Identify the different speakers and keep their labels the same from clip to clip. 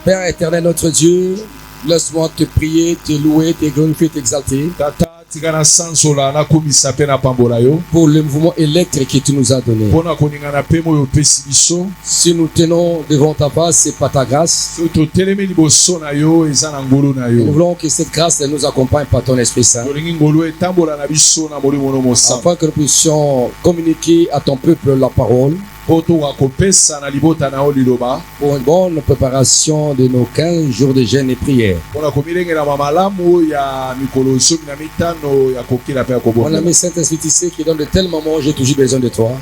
Speaker 1: Père éternel, notre Dieu, laisse-moi te prier, te louer, te glorifier, t'exalter pour le mouvement électrique que tu nous as donné. Si nous tenons devant ta face, c'est par ta grâce. Nous voulons que cette grâce nous accompagne par ton Esprit Saint, afin que nous puissions communiquer à ton peuple la parole, pour une bonne préparation de nos 15 jours de jeûne et prière. Mon ami Saint-Esprit, qui dans de tels moments j'ai toujours besoin de toi.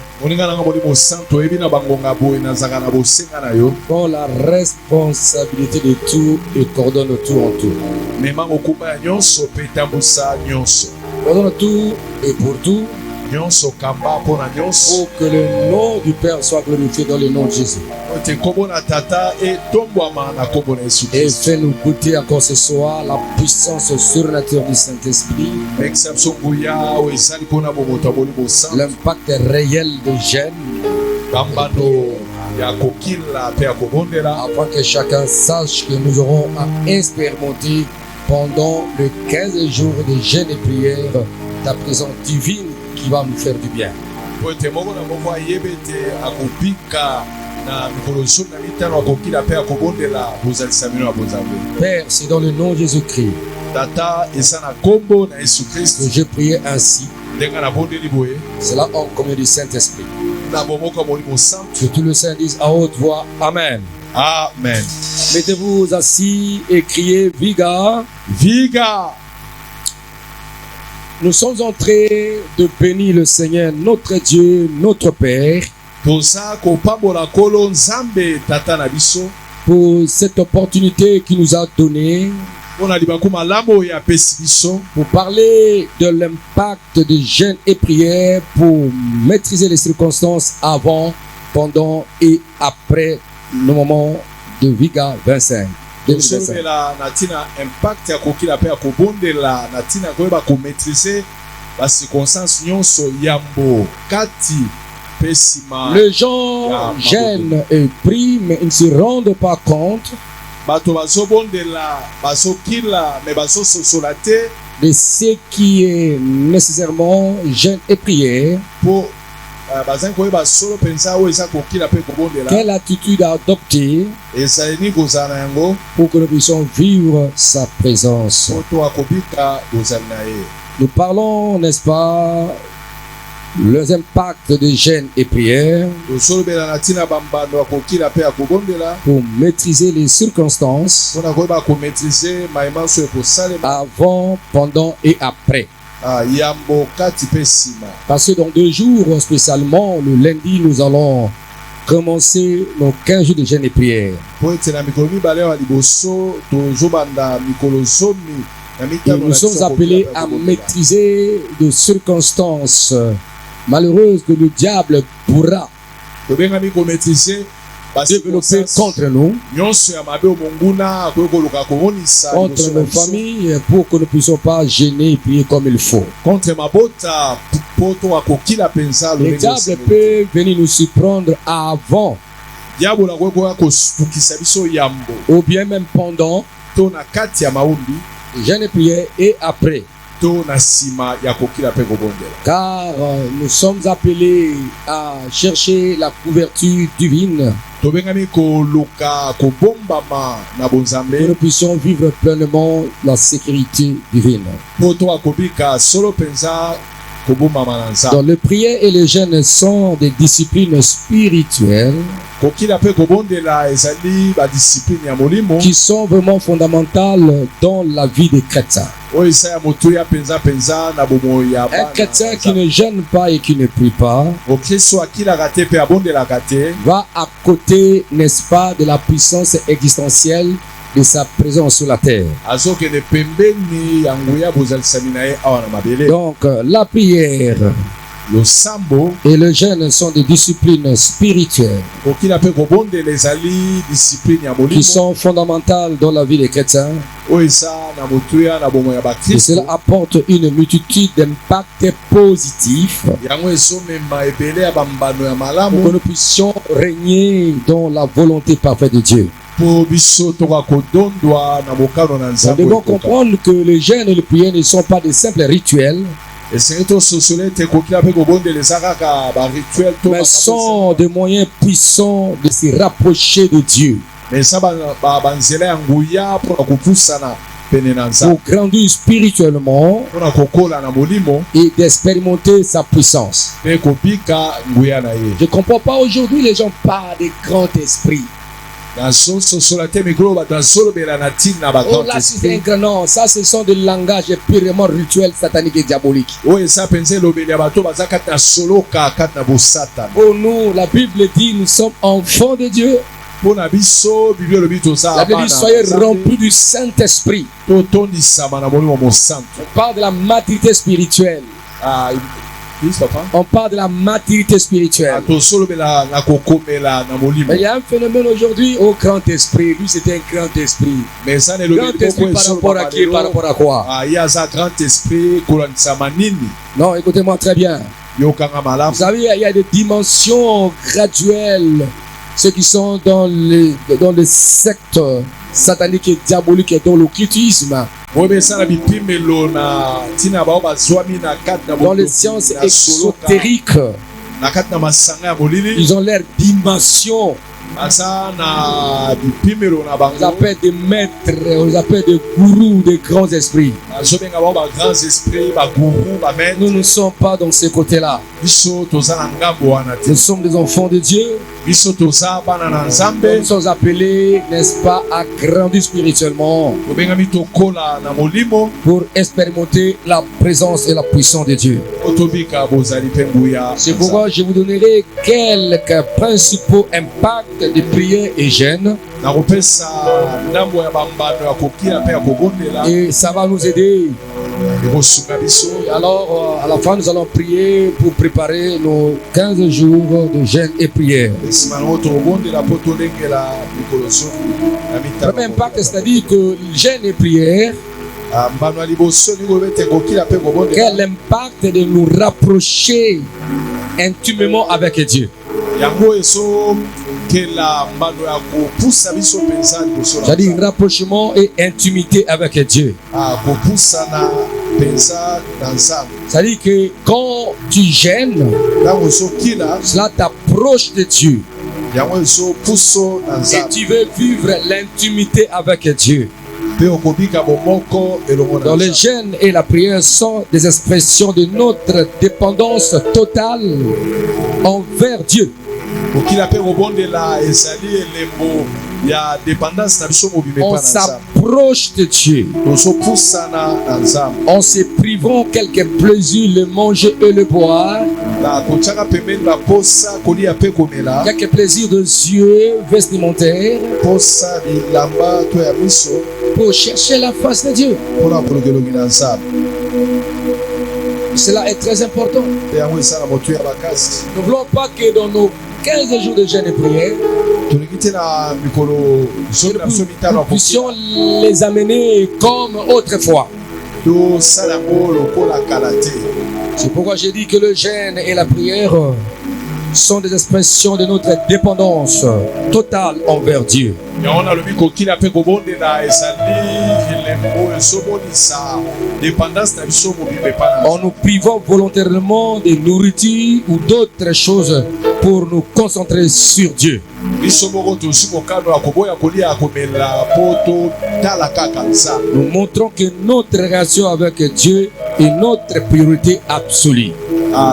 Speaker 1: Prends la responsabilité de tout et coordonne tout en tout. Coordonne tout et pour tout, pour que le nom du Père soit glorifié dans le nom de Jésus. Et fais-nous goûter encore ce soir la puissance surnaturelle du Saint-Esprit, l'impact réel de jeûne, afin que chacun sache que nous aurons à expérimenter pendant les 15 jours de jeûne et prière ta présence divine qui va nous faire du bien. Père, c'est dans le nom de Jésus-Christ que j'ai prié ainsi. Cela en communion du Saint-Esprit. Que tous les saints disent à haute voix Amen.
Speaker 2: Amen.
Speaker 1: Mettez-vous assis et criez Viga.
Speaker 2: Viga.
Speaker 1: Nous sommes en train de bénir le Seigneur, notre Dieu, notre Père, pour cette opportunité qu'il nous a donnée pour parler de l'impact de jeûne et prière pour maîtriser les circonstances avant, pendant et après le moment de Viga 25. Les gens gênent et prient, mais ils ne se rendent pas compte de ce qui est nécessairement gêne et prière. Quelle attitude adopter pour que nous puissions vivre sa présence. Nous parlons, n'est-ce pas, les impacts de jeûne et prière pour maîtriser les circonstances avant, pendant et après. Parce que dans 2 jours, spécialement le lundi, nous allons commencer nos 15 jours de jeûne et prière. Et nous sommes appelés à maîtriser des circonstances malheureuse que le diable pourra
Speaker 2: tobengami komaîtriser
Speaker 1: développer contre nous,
Speaker 2: nyonso ya mabe omonguna akoki koluka komonisa
Speaker 1: contre nos familles, pour que nous ne puissions pas gêner et prier comme il faut.
Speaker 2: contre mabota po tokokila mpenza
Speaker 1: Le diable peut venir nous surprendre avant
Speaker 2: diabolo akoki koya kosukisa biso yambo
Speaker 1: ou bien même pendant
Speaker 2: to na kati ya maombi
Speaker 1: le jeûne et prière et après.
Speaker 2: to na nsima ya kokila mpe kobondela
Speaker 1: Car nous sommes appelés à chercher la couverture divine
Speaker 2: tobengami koluka kobombama na
Speaker 1: pour que
Speaker 2: bonzambe
Speaker 1: nous puissions vivre pleinement la sécurité divine.
Speaker 2: po tokakobika solo mpenza kobombama na nzambe
Speaker 1: Donc, le prière et le jeûne sont des disciplines spirituelles
Speaker 2: kokila mpe kobondela ezali badiscipline ya molimo
Speaker 1: qui sont vraiment fondamentales dans la vie des chrétiens.
Speaker 2: oyo eza ya motuya mpenza na bomoi ya
Speaker 1: Un chrétien qui ne jeûne pas et qui ne prie pas
Speaker 2: okristo akilaka te mpe abondelaka te
Speaker 1: va à côté, n'est-ce pas, de la puissance existentielle de sa présence sur la terre.
Speaker 2: azokende pembeni ya nguya bozalisami na ye awa na mabele
Speaker 1: Donc, la prière
Speaker 2: losambo
Speaker 1: et le jeûne sont des disciplines spirituelles
Speaker 2: kokila mpe kobondela ezali discipline ya
Speaker 1: qui
Speaker 2: molimo
Speaker 1: sont fondamentales dans la vie des chrétiens.
Speaker 2: oyo eza na motuya na bomoi ya
Speaker 1: Et
Speaker 2: bakristo
Speaker 1: cela apporte une multitude d'impacts positifs
Speaker 2: yango ezomema ebele ya bambano ya
Speaker 1: pour que
Speaker 2: malamu
Speaker 1: nous puissions régner dans la volonté parfaite de Dieu.
Speaker 2: mpo biso toka kodondwa na bokano na
Speaker 1: Nous
Speaker 2: nzambe
Speaker 1: devons
Speaker 2: oyo ekoka.
Speaker 1: comprendre que le jeûne et le prière ne sont pas des simples rituels,
Speaker 2: esengi tososole ete kokila mpe kobondela eza kaka barituel to
Speaker 1: mais sont des moyens puissants de se rapprocher de Dieu,
Speaker 2: mais eza banzela ya nguya mpona kopusana pene na
Speaker 1: pour
Speaker 2: nzambe
Speaker 1: grandir spirituellement
Speaker 2: mpona kokola na molimo
Speaker 1: et d'expérimenter sa puissance.
Speaker 2: mpe kobika nguya na ye
Speaker 1: Je ne comprends pas aujourd'hui, les gens parlent des grands esprits.
Speaker 2: nazososola te mikolo bato nazolobela na ntina na
Speaker 1: Oh
Speaker 2: bagrand
Speaker 1: là, c'est un
Speaker 2: esprit
Speaker 1: grand nom. Ça, ce sont des langages purement rituels, sataniques et diaboliques.
Speaker 2: oyo eza mpenza elobeli ya bato baza kati na soloka kati na bosatana
Speaker 1: Pour nous, la Bible dit, nous sommes enfants de Dieu.
Speaker 2: mpo na biso biblia elobi toza
Speaker 1: La Bible dit, soyez remplis du Saint-Esprit.
Speaker 2: totondisama na molimo mosantu
Speaker 1: On parle de la maturité spirituelle. On parle de la maturité spirituelle.
Speaker 2: tosolobela na kokomela na molimo
Speaker 1: Mais il y a un phénomène aujourd'hui au grand esprit. Lui, c'était un grand esprit.
Speaker 2: mais eza na
Speaker 1: Grand
Speaker 2: elobeli
Speaker 1: esprit
Speaker 2: moko
Speaker 1: par rapport à qui? Par rapport à quoi?
Speaker 2: ye aza grand esprit kolanisama nini
Speaker 1: Non, écoutez-moi très bien.
Speaker 2: yokanga malamu
Speaker 1: Vous savez, il y a des dimensions graduelles. Ceux qui sont dans les sectes sataniques et diaboliques et dans l'occultisme,
Speaker 2: oyo besala bipimelo na ntina ya bao bazwami na kati na
Speaker 1: dans les
Speaker 2: botoki,
Speaker 1: sciences
Speaker 2: na soloka,
Speaker 1: exotériques,
Speaker 2: na kati na masanga ya molili
Speaker 1: ils ont leur dimension.
Speaker 2: baza na bipimelo na
Speaker 1: On les
Speaker 2: bango
Speaker 1: appelle des maîtres, on les appelle des gourous, des grands esprits.
Speaker 2: bazobenga bao bagrands esprits baguru bamaître
Speaker 1: Nous ne sommes pas dans ce côté-là.
Speaker 2: biso toza na ngambo wana te
Speaker 1: Nous sommes des enfants de Dieu.
Speaker 2: biso toza bana na nzambe
Speaker 1: Nous sommes appelés, n'est-ce pas, à grandir spirituellement
Speaker 2: tobengami tokola na molimo
Speaker 1: pour expérimenter la présence et la puissance de Dieu.
Speaker 2: po tobika bozali mpe nguya
Speaker 1: C'est pourquoi je vous donnerai quelques principaux impacts de prière et jeûne.
Speaker 2: nakopesa ndambo ya bambano ya kokila mpe ya kobondela
Speaker 1: Et ça va nous aider.
Speaker 2: ekosunga biso
Speaker 1: Et alors, à la fin, nous allons prier pour préparer nos 15 jours de jeûne et prière.
Speaker 2: nsima nango tokobondela mpo tolengela mikolo zomi ya
Speaker 1: Le premier
Speaker 2: mitano
Speaker 1: impact, c'est-à-dire que jeûne et prière,
Speaker 2: mbano ya liboso ndenge oyebi ete kokila mpe kobondela
Speaker 1: quel impact de nous rapprocher intimement avec Dieu.
Speaker 2: yango ezokela mbano ya kopusa biso mpenza liboso na
Speaker 1: C'est-à-dire
Speaker 2: Nzambe.
Speaker 1: rapprochement et intimité avec Dieu.
Speaker 2: kopusana mpenza na nzambe
Speaker 1: C'est-à-dire que quand tu jeûnes,
Speaker 2: ntango ezokila
Speaker 1: cela t'approche de Dieu.
Speaker 2: yango ezopuso na
Speaker 1: Et
Speaker 2: nzambe
Speaker 1: tu veux vivre l'intimité avec Dieu.
Speaker 2: mpe okobika bomoko elongo na
Speaker 1: Dans le
Speaker 2: nzambe
Speaker 1: jeûne et la prière sont des expressions de notre dépendance totale envers Dieu.
Speaker 2: kokila mpe kobondela ezali elembo ya dépendance na biso mobima
Speaker 1: On
Speaker 2: epa na nzambe
Speaker 1: s'approche de Dieu.
Speaker 2: tozopusana na nzambe
Speaker 1: En se privant quelques plaisirs, le manger et le boire,
Speaker 2: na kotiaka pembeni baposa kolia mpe komela
Speaker 1: quelques plaisirs de yeux vestimentaires,
Speaker 2: posa bilamba to ya miso
Speaker 1: pour chercher la face de Dieu.
Speaker 2: mpona kolukelongi na nzambe
Speaker 1: Cela est très important.
Speaker 2: mpe yango esala motu ya bakasi.
Speaker 1: Nous ne voulons pas que dans nos 15 jours de jeûne et prière,
Speaker 2: tolingi te na mikolo zomi na biso mitano
Speaker 1: nous puissions les amener comme autrefois.
Speaker 2: tosala yango lokola kala te.
Speaker 1: C'est pourquoi j'ai dit que le jeûne et la prière sont des expressions de notre dépendance totale envers Dieu.
Speaker 2: yango nalobi kokila mpe kobondela ezali elembo ezomonisa dépendance na biso mobimba epai na
Speaker 1: En nous privant volontairement de nourriture ou d'autres choses pour nous concentrer sur Dieu.
Speaker 2: biso moko tozwi mokano ya koboya kolia ya komela mpo totala kaka nzambe.
Speaker 1: Nous montrons que notre relation avec Dieu est notre priorité absolue.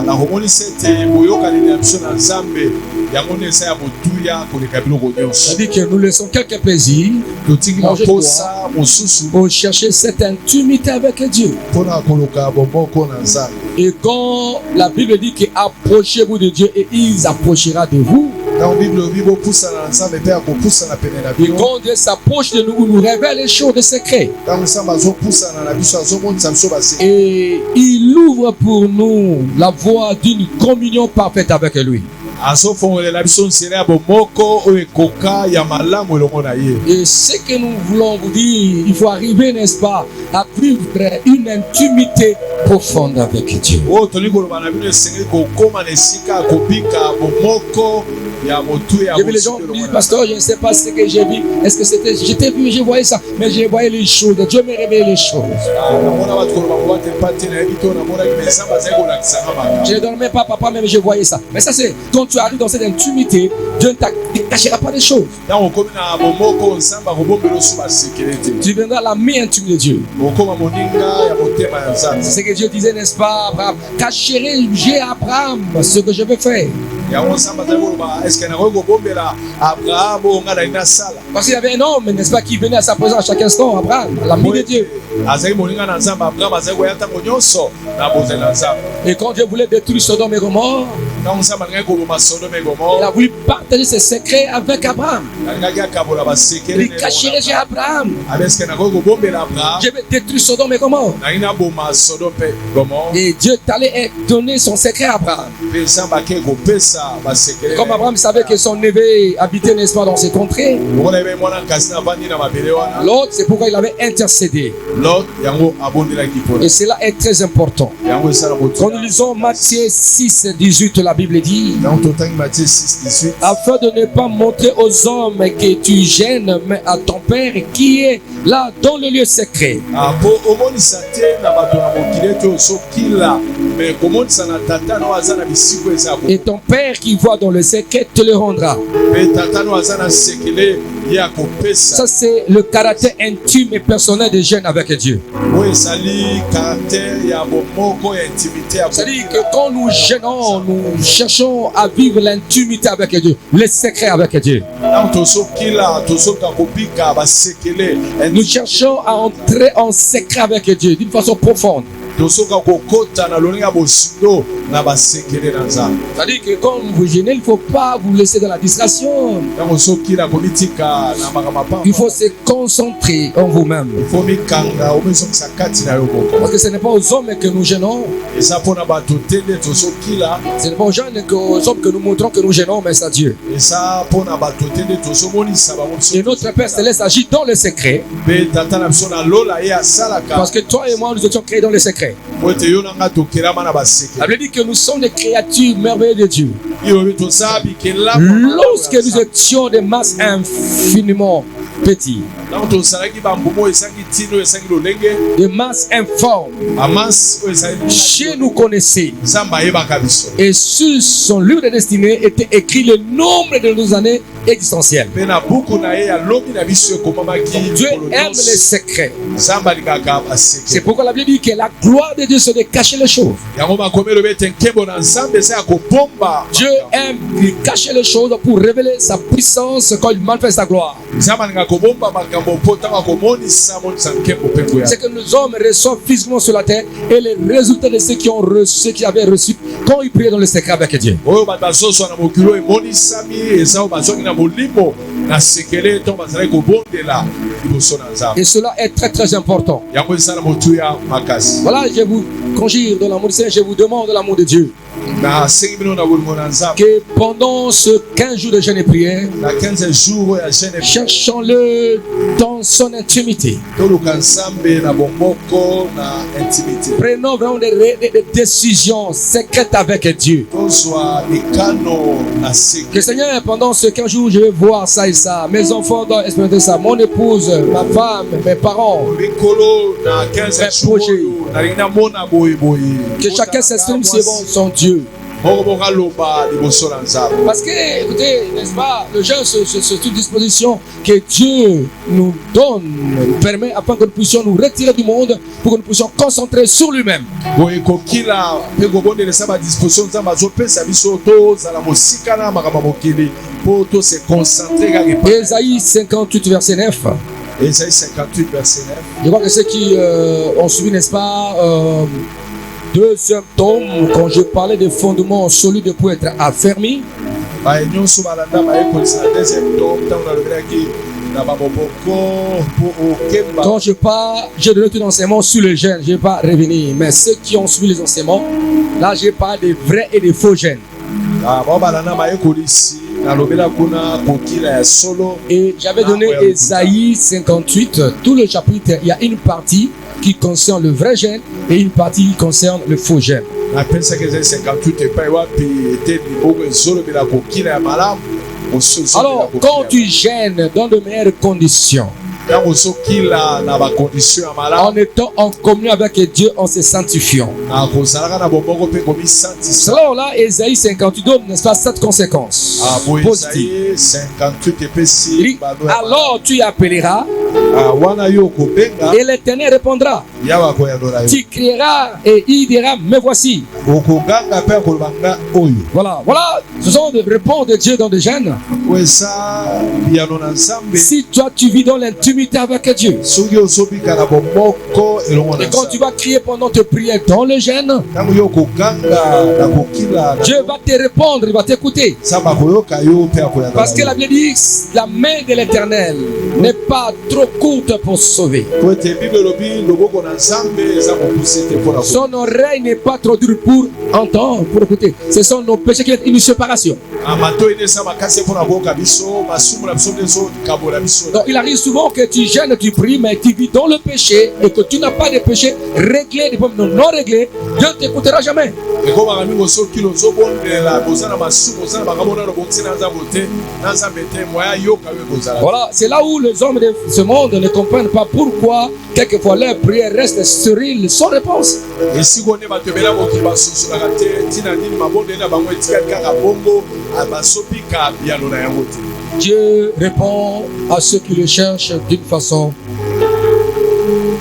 Speaker 2: nakomonisa ete boyokani na biso na nzambe yango nde eza ya motuya koleka biloko nyonso.
Speaker 1: C'est-à-dire que nous laissons quelques plaisirs
Speaker 2: totingi maposa mosusu
Speaker 1: pour chercher cette intimité avec Dieu.
Speaker 2: mpona koluka bomboko na nzambe.
Speaker 1: Et quand la Bible dit que approchez-vous de Dieu et il approchera de vous,
Speaker 2: ntango bible obi bopusana na nzambe mpe akopusana pene na
Speaker 1: et
Speaker 2: bino.
Speaker 1: quand Dieu s'approche de nous, il nous révèle les choses de secret.
Speaker 2: ntango nzambe azopusana na biso azomonisa biso baseki
Speaker 1: Et il ouvre pour nous la voie d'une communion parfaite avec lui.
Speaker 2: azofongolela biso nzela ya bomoko oyo ekoka ya malamu elongo na ye.
Speaker 1: Et ce que nous voulons vous dire, il faut arriver, n'est-ce pas, à vivre une intimité profonde avec Dieu.
Speaker 2: oyo tolingi koloba na bino esengeli kokóma na esika ya kobika bomoko ya motu ya
Speaker 1: J'ai vu les gens me dire, pasteur, je ne sais pas ce que j'ai vu. Est-ce que c'était, j'étais vu, je voyais ça, mais je voyais les choses. Dieu me révèle les choses.
Speaker 2: namona bato koloba kobate pati nayebi to namonaki me nzambe azali kolakisanga
Speaker 1: Je
Speaker 2: makambo.
Speaker 1: ne dormais pas, papa, mais je voyais ça. Mais ça, c'est quand tu arrives dans cette intimité, Dieu ne te cachera pas des choses.
Speaker 2: ntango okomi na bomoko nzambe akobombela osu basekele te.
Speaker 1: Tu deviendras l'ami intime de Dieu.
Speaker 2: okóma moninga ya motema ya nzambe.
Speaker 1: C'est ce que Dieu disait, n'est-ce pas, Abraham? Cacherai-je à Abraham ce que je vais faire?
Speaker 2: yango nzambe azali koloba eske nakoki kobombela abraham oyo nga nali nasala.
Speaker 1: Parce qu'il y avait un homme, n'est-ce pas, qui venait à sa présence à chaque instant, Abraham, l'ami de Dieu.
Speaker 2: azali moninga na nzambe abraham azali koya ntango nyonso na bozali na nzambe.
Speaker 1: Et quand Dieu voulait détruire Sodome et Gomorrhe,
Speaker 2: ntango nzambe alingaki koboma sodome
Speaker 1: il
Speaker 2: gomore
Speaker 1: a voulu partager ses secrets avec Abraham.
Speaker 2: alingaki akabola basekele
Speaker 1: Il cacherait chez Abraham.
Speaker 2: abi eske nakoki kobombela abraham
Speaker 1: Je vais détruire Sodome et Gomorrhe.
Speaker 2: nalingi naboma sodome mpe gomore
Speaker 1: Et Dieu t'allait donner son secret à Abraham.
Speaker 2: mpe nzambe akei kopesa basekele.
Speaker 1: Comme Abraham savait que son neveu habitait, n'est-ce pas, dans ces contrées,
Speaker 2: lokola ebe mwana nkasi navandi na mabele wana
Speaker 1: l'autre, c'est pourquoi il avait intercédé.
Speaker 2: lot yango abondelaki mpona
Speaker 1: Et cela est très important.
Speaker 2: yango esala motu.
Speaker 1: Quand nous lisons Matthieu 6, 18, la Bible dit,
Speaker 2: yango totangi matthieu 6:18
Speaker 1: afin de ne pas montrer aux hommes que tu gênes, mais à ton Père qui est là dans le lieu secret.
Speaker 2: mpo omonisa te na bato na mokili ete ozokila me komonisa na tata no aza na bisiko eza
Speaker 1: Et ton Père qui voit dans le secret te le rendra.
Speaker 2: mpe tata no aza na sekele ye akopesa.
Speaker 1: Ça, c'est le caractère intime et personnel de jeûne avec Dieu.
Speaker 2: oyo ezali karaktere ya bomoko ya intimité ya
Speaker 1: C'est-à-dire que quand nous jeûnons, nous cherchons à vivre l'intimité avec Dieu, le secret avec Dieu.
Speaker 2: ntango tozokila tozoka kobika basekele
Speaker 1: Nous cherchons à entrer en secret avec Dieu d'une façon profonde.
Speaker 2: tozoka kokota na lolenge ya bosindo na basekele na nzambe.
Speaker 1: C'est-à-dire que quand vous jeûnez, il ne faut pas vous laisser dans la distraction.
Speaker 2: ntango ozokila komitika na makambo apamba
Speaker 1: Il faut se concentrer en vous-même.
Speaker 2: ifo mikanga omizongisa kati na yo moko.
Speaker 1: Parce que ce n'est pas aux hommes que nous gênons,
Speaker 2: eza mpona bato te nde tozokila,
Speaker 1: ce n'est pas aux jeunes aux hommes que nous montrons que nous gênons, mais c'est à Dieu.
Speaker 2: eza mpona bato te nde tozomonisa bango
Speaker 1: Et notre Père Céleste agit dans le secret,
Speaker 2: mpe tata na biso na lola ye asalaka
Speaker 1: parce que toi et moi, nous étions créés dans le secret.
Speaker 2: po ete yo na nga tokelama na
Speaker 1: La
Speaker 2: baseke.
Speaker 1: Bible dit que nous sommes des créatures merveilleuses de Dieu.
Speaker 2: ilobi toza bikelama
Speaker 1: Lorsque nous étions des masses infiniment petites,
Speaker 2: ntango tozalaki bambumu oyo esangi ntino oyo esangi lolenge
Speaker 1: des masses informes,
Speaker 2: amasi oyo ezali
Speaker 1: Dieu nous connaissait.
Speaker 2: nzambe ayebaka biso
Speaker 1: Et sur son livre de destinée était écrit le nombre de nos années existentielles.
Speaker 2: mpe na buku na ye ya lobi na biso ekomamaki
Speaker 1: Dieu
Speaker 2: mikolo
Speaker 1: aime les
Speaker 2: nyonso.
Speaker 1: secrets.
Speaker 2: nzambe alingaka
Speaker 1: C'est
Speaker 2: baseke
Speaker 1: pourquoi la Bible dit que la gloire de Dieu c'est de cacher les choses.
Speaker 2: yango makomi elobi ete nkembo na nzambe eza ya kobomba
Speaker 1: Dieu aime cacher les choses pour révéler sa puissance quand il manifeste sa gloire.
Speaker 2: nzambe alingaka kobomba makambo mpo ntango akomonisa monisa nkembo mpe nguya.
Speaker 1: C'est que nos hommes reçoivent physiquement sur la terre et les résultats de ceux qui ont reçu, ceux qui avaient reçu quand ils priaient dans le secret avec Dieu.
Speaker 2: oyo bato bazozwa na mokili oyo emonisami eza oyo bazongi na molimo na sekele ntango bazalaki kobondela liboso na nzambe.
Speaker 1: Et cela est très très important.
Speaker 2: yango eza na motuya makasi.
Speaker 1: Voilà, je vous conjure dans l'amour du Seigneur, je vous demande de l'amour de Dieu,
Speaker 2: na sengi bino na bolingo na Nzambe
Speaker 1: que pendant ce 15 jours de jeûne et prière,
Speaker 2: na 15 jours ya jeûne
Speaker 1: cherchons-le dans son intimité.
Speaker 2: toluka Nzambe na bomoko na intimité
Speaker 1: Prenons vraiment des décisions secrètes avec Dieu.
Speaker 2: tozwa mikano na seki
Speaker 1: Que Seigneur, pendant ce 15 jours, je vais voir ça et ça. Mes enfants doivent expérimenter ça. Mon épouse, ma femme, mes parents.
Speaker 2: likolo na 15 jours
Speaker 1: projet.
Speaker 2: oyo nalingi namona boyeboye
Speaker 1: Que chacun s'exprime selon son Dieu.
Speaker 2: moko bokaloba liboso na Nzambe
Speaker 1: Parce que, écoutez, n'est-ce pas, le jeûne, c'est une disposition que Dieu nous donne, nous permet afin que nous puissions nous retirer du monde, pour que nous puissions concentrer sur lui-même.
Speaker 2: boye kokila mpe kobondelesa badisposition Nzambe azopesa biso tozala mosika na makambo ya mokili mpo tose concentre kaka epai
Speaker 1: Ésaïe 58, verset 9.
Speaker 2: Ésaïe 58 verset 9
Speaker 1: Je crois que ceux qui ont suivi, n'est-ce pas, deuxième tome, quand je parlais des fondements solides pour être affermis,
Speaker 2: baye nyonso balanda bayekolisa na deuxième tome ntango nalobelaki na baboboko mpo okemba
Speaker 1: quand je parle, j'ai donné tout l'enseignement sur le jeûne, je ne vais pas revenir. Mais ceux qui ont suivi les enseignements, là, je parle des vrais et des faux jeûnes.
Speaker 2: bao balanda bayekolisi nalobela kuna kokila ya solo
Speaker 1: Et j'avais donné Ésaïe 58, tout le chapitre, il y a une partie qui concerne le vrai jeûne et une partie qui concerne le faux jeûne.
Speaker 2: napesaki Ésaïe 58 epai wapi ete liboko ezolobela kokila ya malamu
Speaker 1: Alors, quand tu gênes dans de meilleures conditions,
Speaker 2: ntango ozokila na bakondition ya malamu
Speaker 1: en étant en communion avec Dieu, en se sanctifiant.
Speaker 2: kozalaka na bomoko mpe komisantisa
Speaker 1: Alors là, Ésaïe 58 donne, n'est-ce pas, cette conséquence
Speaker 2: boye
Speaker 1: positive.
Speaker 2: Ésaïe 58
Speaker 1: Il
Speaker 2: epesi
Speaker 1: dit, alors tu appelleras
Speaker 2: wana yo okobenga
Speaker 1: et l'Éternel répondra.
Speaker 2: yawe akoyandola yo
Speaker 1: Tu crieras et il dira, me voici.
Speaker 2: okoganga mpe akoloba nga oyo
Speaker 1: Voilà, voilà, ce sont des réponses de Dieu dans des gènes.
Speaker 2: wesa biyano na Nzambe
Speaker 1: Si toi tu vis dans l'intimité avec Dieu,
Speaker 2: soki ozobika na bomoko elongo na
Speaker 1: et quand tu
Speaker 2: Nzambe
Speaker 1: vas crier pendant tes prières dans le gène,
Speaker 2: ntango yo okoganga na kokila na
Speaker 1: Dieu va te répondre, il va t'écouter.
Speaker 2: Nzambe akoyoka yo mpe akoyandola
Speaker 1: Parce que la Bible dit, la main de l'Éternel n'est pas trop courte pour sauver.
Speaker 2: po ete bible elobi loboko na Nzambe eza mokuse te mpona
Speaker 1: Son oreille n'est pas trop dure pour entendre, pour écouter. Ce sont nos péchés qui sont une séparation.
Speaker 2: matoi nde eza makasi mpona koyoka biso masumu na biso nde ezokabola biso
Speaker 1: Donc il arrive souvent que tu gênes, tu pries, mais tu vis dans le péché et que tu n'as pas de péché réglé, des problèmes non réglés. Dieu ne t'écoutera jamais.
Speaker 2: ekomaka mingi soki ozobondela boza na masumu oza na makambo nano bokisi na Nzambe te na Nzambe te moya yoka yo ekozala
Speaker 1: Voilà, c'est là où les hommes de ce monde ne comprennent pas pourquoi quelquefois leurs prières restent stériles sans réponse.
Speaker 2: esiko nde bato ebela mokili basosolaka te ntina nini mabondeli na bango etikali kaka bongo bazobika biyano na yango te.
Speaker 1: Dieu répond à ceux qui le cherchent d'une façon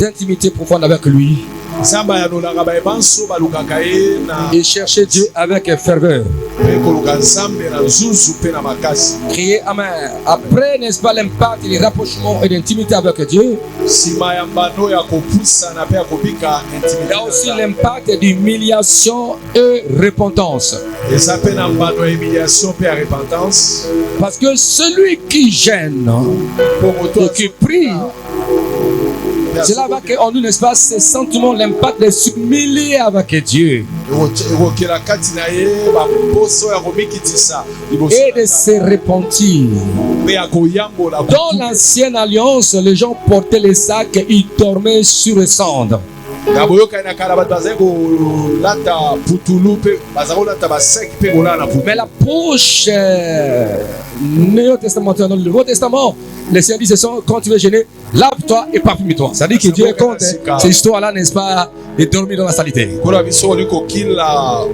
Speaker 1: d'intimité profonde avec lui.
Speaker 2: Nzambe ayanola bayebanso balukaka ye na
Speaker 1: Et chercher Dieu avec ferveur.
Speaker 2: mpe koluka Nzambe na nzuzu mpe na makasi.
Speaker 1: Crier Amen. Après, n'est-ce pas, l'impact et les rapprochements et l'intimité avec Dieu,
Speaker 2: Nsima ya mbano ya kopusana mpe ya kobika
Speaker 1: il y
Speaker 2: intimité
Speaker 1: a
Speaker 2: na
Speaker 1: aussi
Speaker 2: Nzambe.
Speaker 1: l'impact d'humiliation et repentance.
Speaker 2: eza mpe na mbano ya humiliation mpe ya repentance
Speaker 1: Parce que celui qui gêne
Speaker 2: mpo moto
Speaker 1: et qui prie, cela va qu'en nous, n'est-ce pas, ces sentiments, l'impact de s'humilier avec Dieu
Speaker 2: ekokela kati na ye baposo ya komikitisa liboso
Speaker 1: et
Speaker 2: na
Speaker 1: de se repentir.
Speaker 2: mpe ya koyambola
Speaker 1: Dans l'ancienne alliance, les gens portaient les sacs et ils dormaient sur les cendres.
Speaker 2: na boyokani na kala bato bazali kolata putulu mpe bazali kolata baseki mpe kolala na putu
Speaker 1: Mais l'approche néo-testamentaire, dans le Nouveau Testament, le Seigneur dit, c'est ça, quand tu veux gêner, lave-toi et parfume-toi. Ça dit que Dieu est contre ces histoires-là, n'est-ce pas, de dormir dans la saleté.
Speaker 2: kola biso oli kokila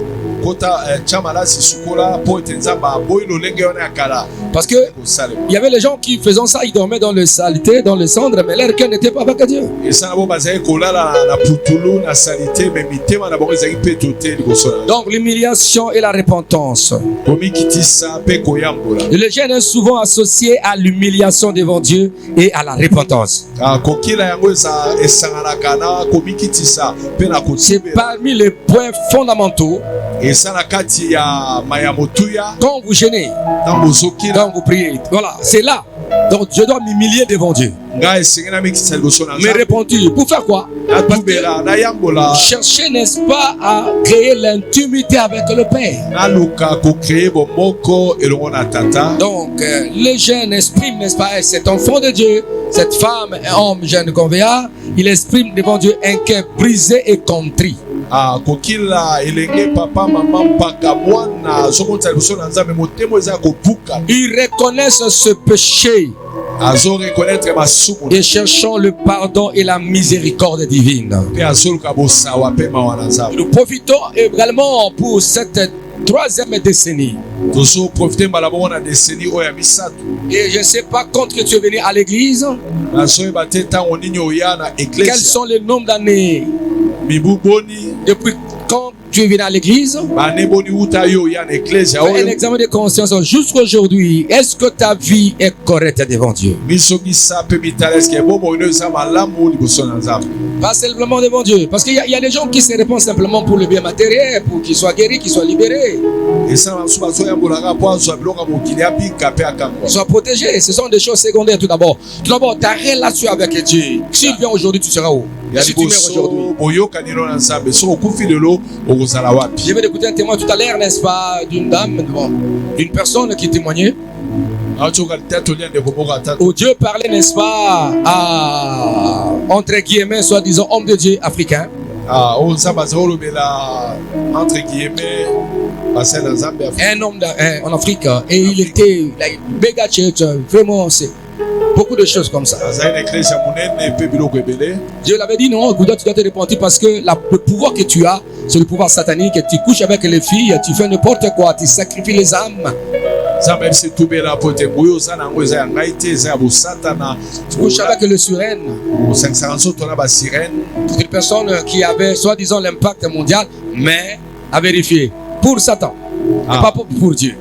Speaker 2: kota tia malasi sukola mpo ete Nzambe aboyi lolenge wana ya kala
Speaker 1: Parce que
Speaker 2: kosalema
Speaker 1: il y avait les gens qui faisaient ça, ils dormaient dans le saleté, dans les cendres, mais leur cœur n'était pas avec Dieu.
Speaker 2: esala bo bazali kolala na putulu na salite me mitema na bango ezalaki peto te liboso na
Speaker 1: Donc l'humiliation et la repentance.
Speaker 2: komikitisa mpe koyambola
Speaker 1: Et le jeûne est souvent associé à l'humiliation devant Dieu et à la repentance.
Speaker 2: kokila yango esanganaka na komikitisa mpe na
Speaker 1: C'est
Speaker 2: kotibela
Speaker 1: parmi les points fondamentaux
Speaker 2: eza na kati ya maya motuya
Speaker 1: quand vous gênez,
Speaker 2: ntango ozokila
Speaker 1: quand vous priez. Voilà, c'est là. Donc je dois m'humilier devant Dieu.
Speaker 2: ngai esengeli na mikitisa liboso na
Speaker 1: Me
Speaker 2: Nzambe
Speaker 1: repentir. Pour faire quoi?
Speaker 2: na tubela na yambola
Speaker 1: Chercher, n'est-ce pas, à créer l'intimité avec le Père.
Speaker 2: na luka ko créer bomoko elongo na tata.
Speaker 1: Donc, les jeunes expriment, n'est-ce pas, cet enfant de Dieu, cette femme, un homme jeune convéa, il exprime devant Dieu un cœur brisé et contrit.
Speaker 2: Kokila elenge papa mama mpaka mwana zomonza liboso na Nzambe motemo eza kobuka.
Speaker 1: Ils reconnaissent ce péché
Speaker 2: Azo reconnaître masumu
Speaker 1: et cherchant le pardon et la miséricorde divine.
Speaker 2: pe azoluka bosawa pe mawa na Nzambe.
Speaker 1: Nous profitons également pour cette troisième décennie.
Speaker 2: Tozo profiter mbala bongo na décennie oyo ya misato.
Speaker 1: Et je ne sais pas quand que tu es venu à l'église,
Speaker 2: Nazoyeba te ntango nini oya na
Speaker 1: quels
Speaker 2: eklesi
Speaker 1: sont les nombres d'années,
Speaker 2: mibu boni
Speaker 1: depuis quand tu es venu à l'église.
Speaker 2: bane boni uta yo oya na eklesi
Speaker 1: Fais un
Speaker 2: oyo
Speaker 1: examen de conscience jusqu'aujourd'hui. Est-ce que ta vie est correcte devant Dieu?
Speaker 2: misokisa pe mitala eske bomo ino eza malamu liboso na Nzambe.
Speaker 1: Pas simplement devant Dieu. Parce qu'il y a des gens qui se répondent simplement pour le bien matériel, pour qu'ils soient guéris, qu'ils soient libérés,
Speaker 2: Esala masu bazoyambolaka mpo azwa biloko ya mokili abika pe akangwa.
Speaker 1: qu'ils soient protégés. Ce sont des choses secondaires tout d'abord. Tout d'abord, ta relation avec Dieu. Si tu viens aujourd'hui, tu seras où?
Speaker 2: Ya
Speaker 1: Si tu meurs aujourd'hui.
Speaker 2: liboso boyokani no na Nzambe soki okufi lelo okozala
Speaker 1: Je
Speaker 2: wapi.
Speaker 1: vais écouter un témoin tout à l'heure, n'est-ce pas, d'une dame, bon, d'une personne qui témoignait.
Speaker 2: aotoka litato ndeko moko ata
Speaker 1: Où Dieu parlait, n'est-ce pas, à, entre guillemets, soi-disant, homme de Dieu africain.
Speaker 2: oyo Nzambe aza olobela entre guillemets basali na Nzambe
Speaker 1: Un homme en Afrique. Et il était, like, mega church, vraiment, c'est beaucoup de choses comme ça.
Speaker 2: azali na eklesi ya monene mpe biloko ebele.
Speaker 1: Dieu l'avait dit, non, écoute, tu dois te repentir parce que le pouvoir que tu as, c'est le pouvoir satanique. Tu couches avec les filles, tu fais n'importe quoi, tu sacrifies les âmes.
Speaker 2: Nzambe ayebisi tubela po ete boye oza nango eza ya ngai te eza ya bosatana.
Speaker 1: Tu couches avec le sirène.
Speaker 2: osangisaka nzoto na basirene.
Speaker 1: C'est une personne qui avait, soi-disant, l'impact mondial, mais à vérifier. Pour Satan, et pas pour Dieu.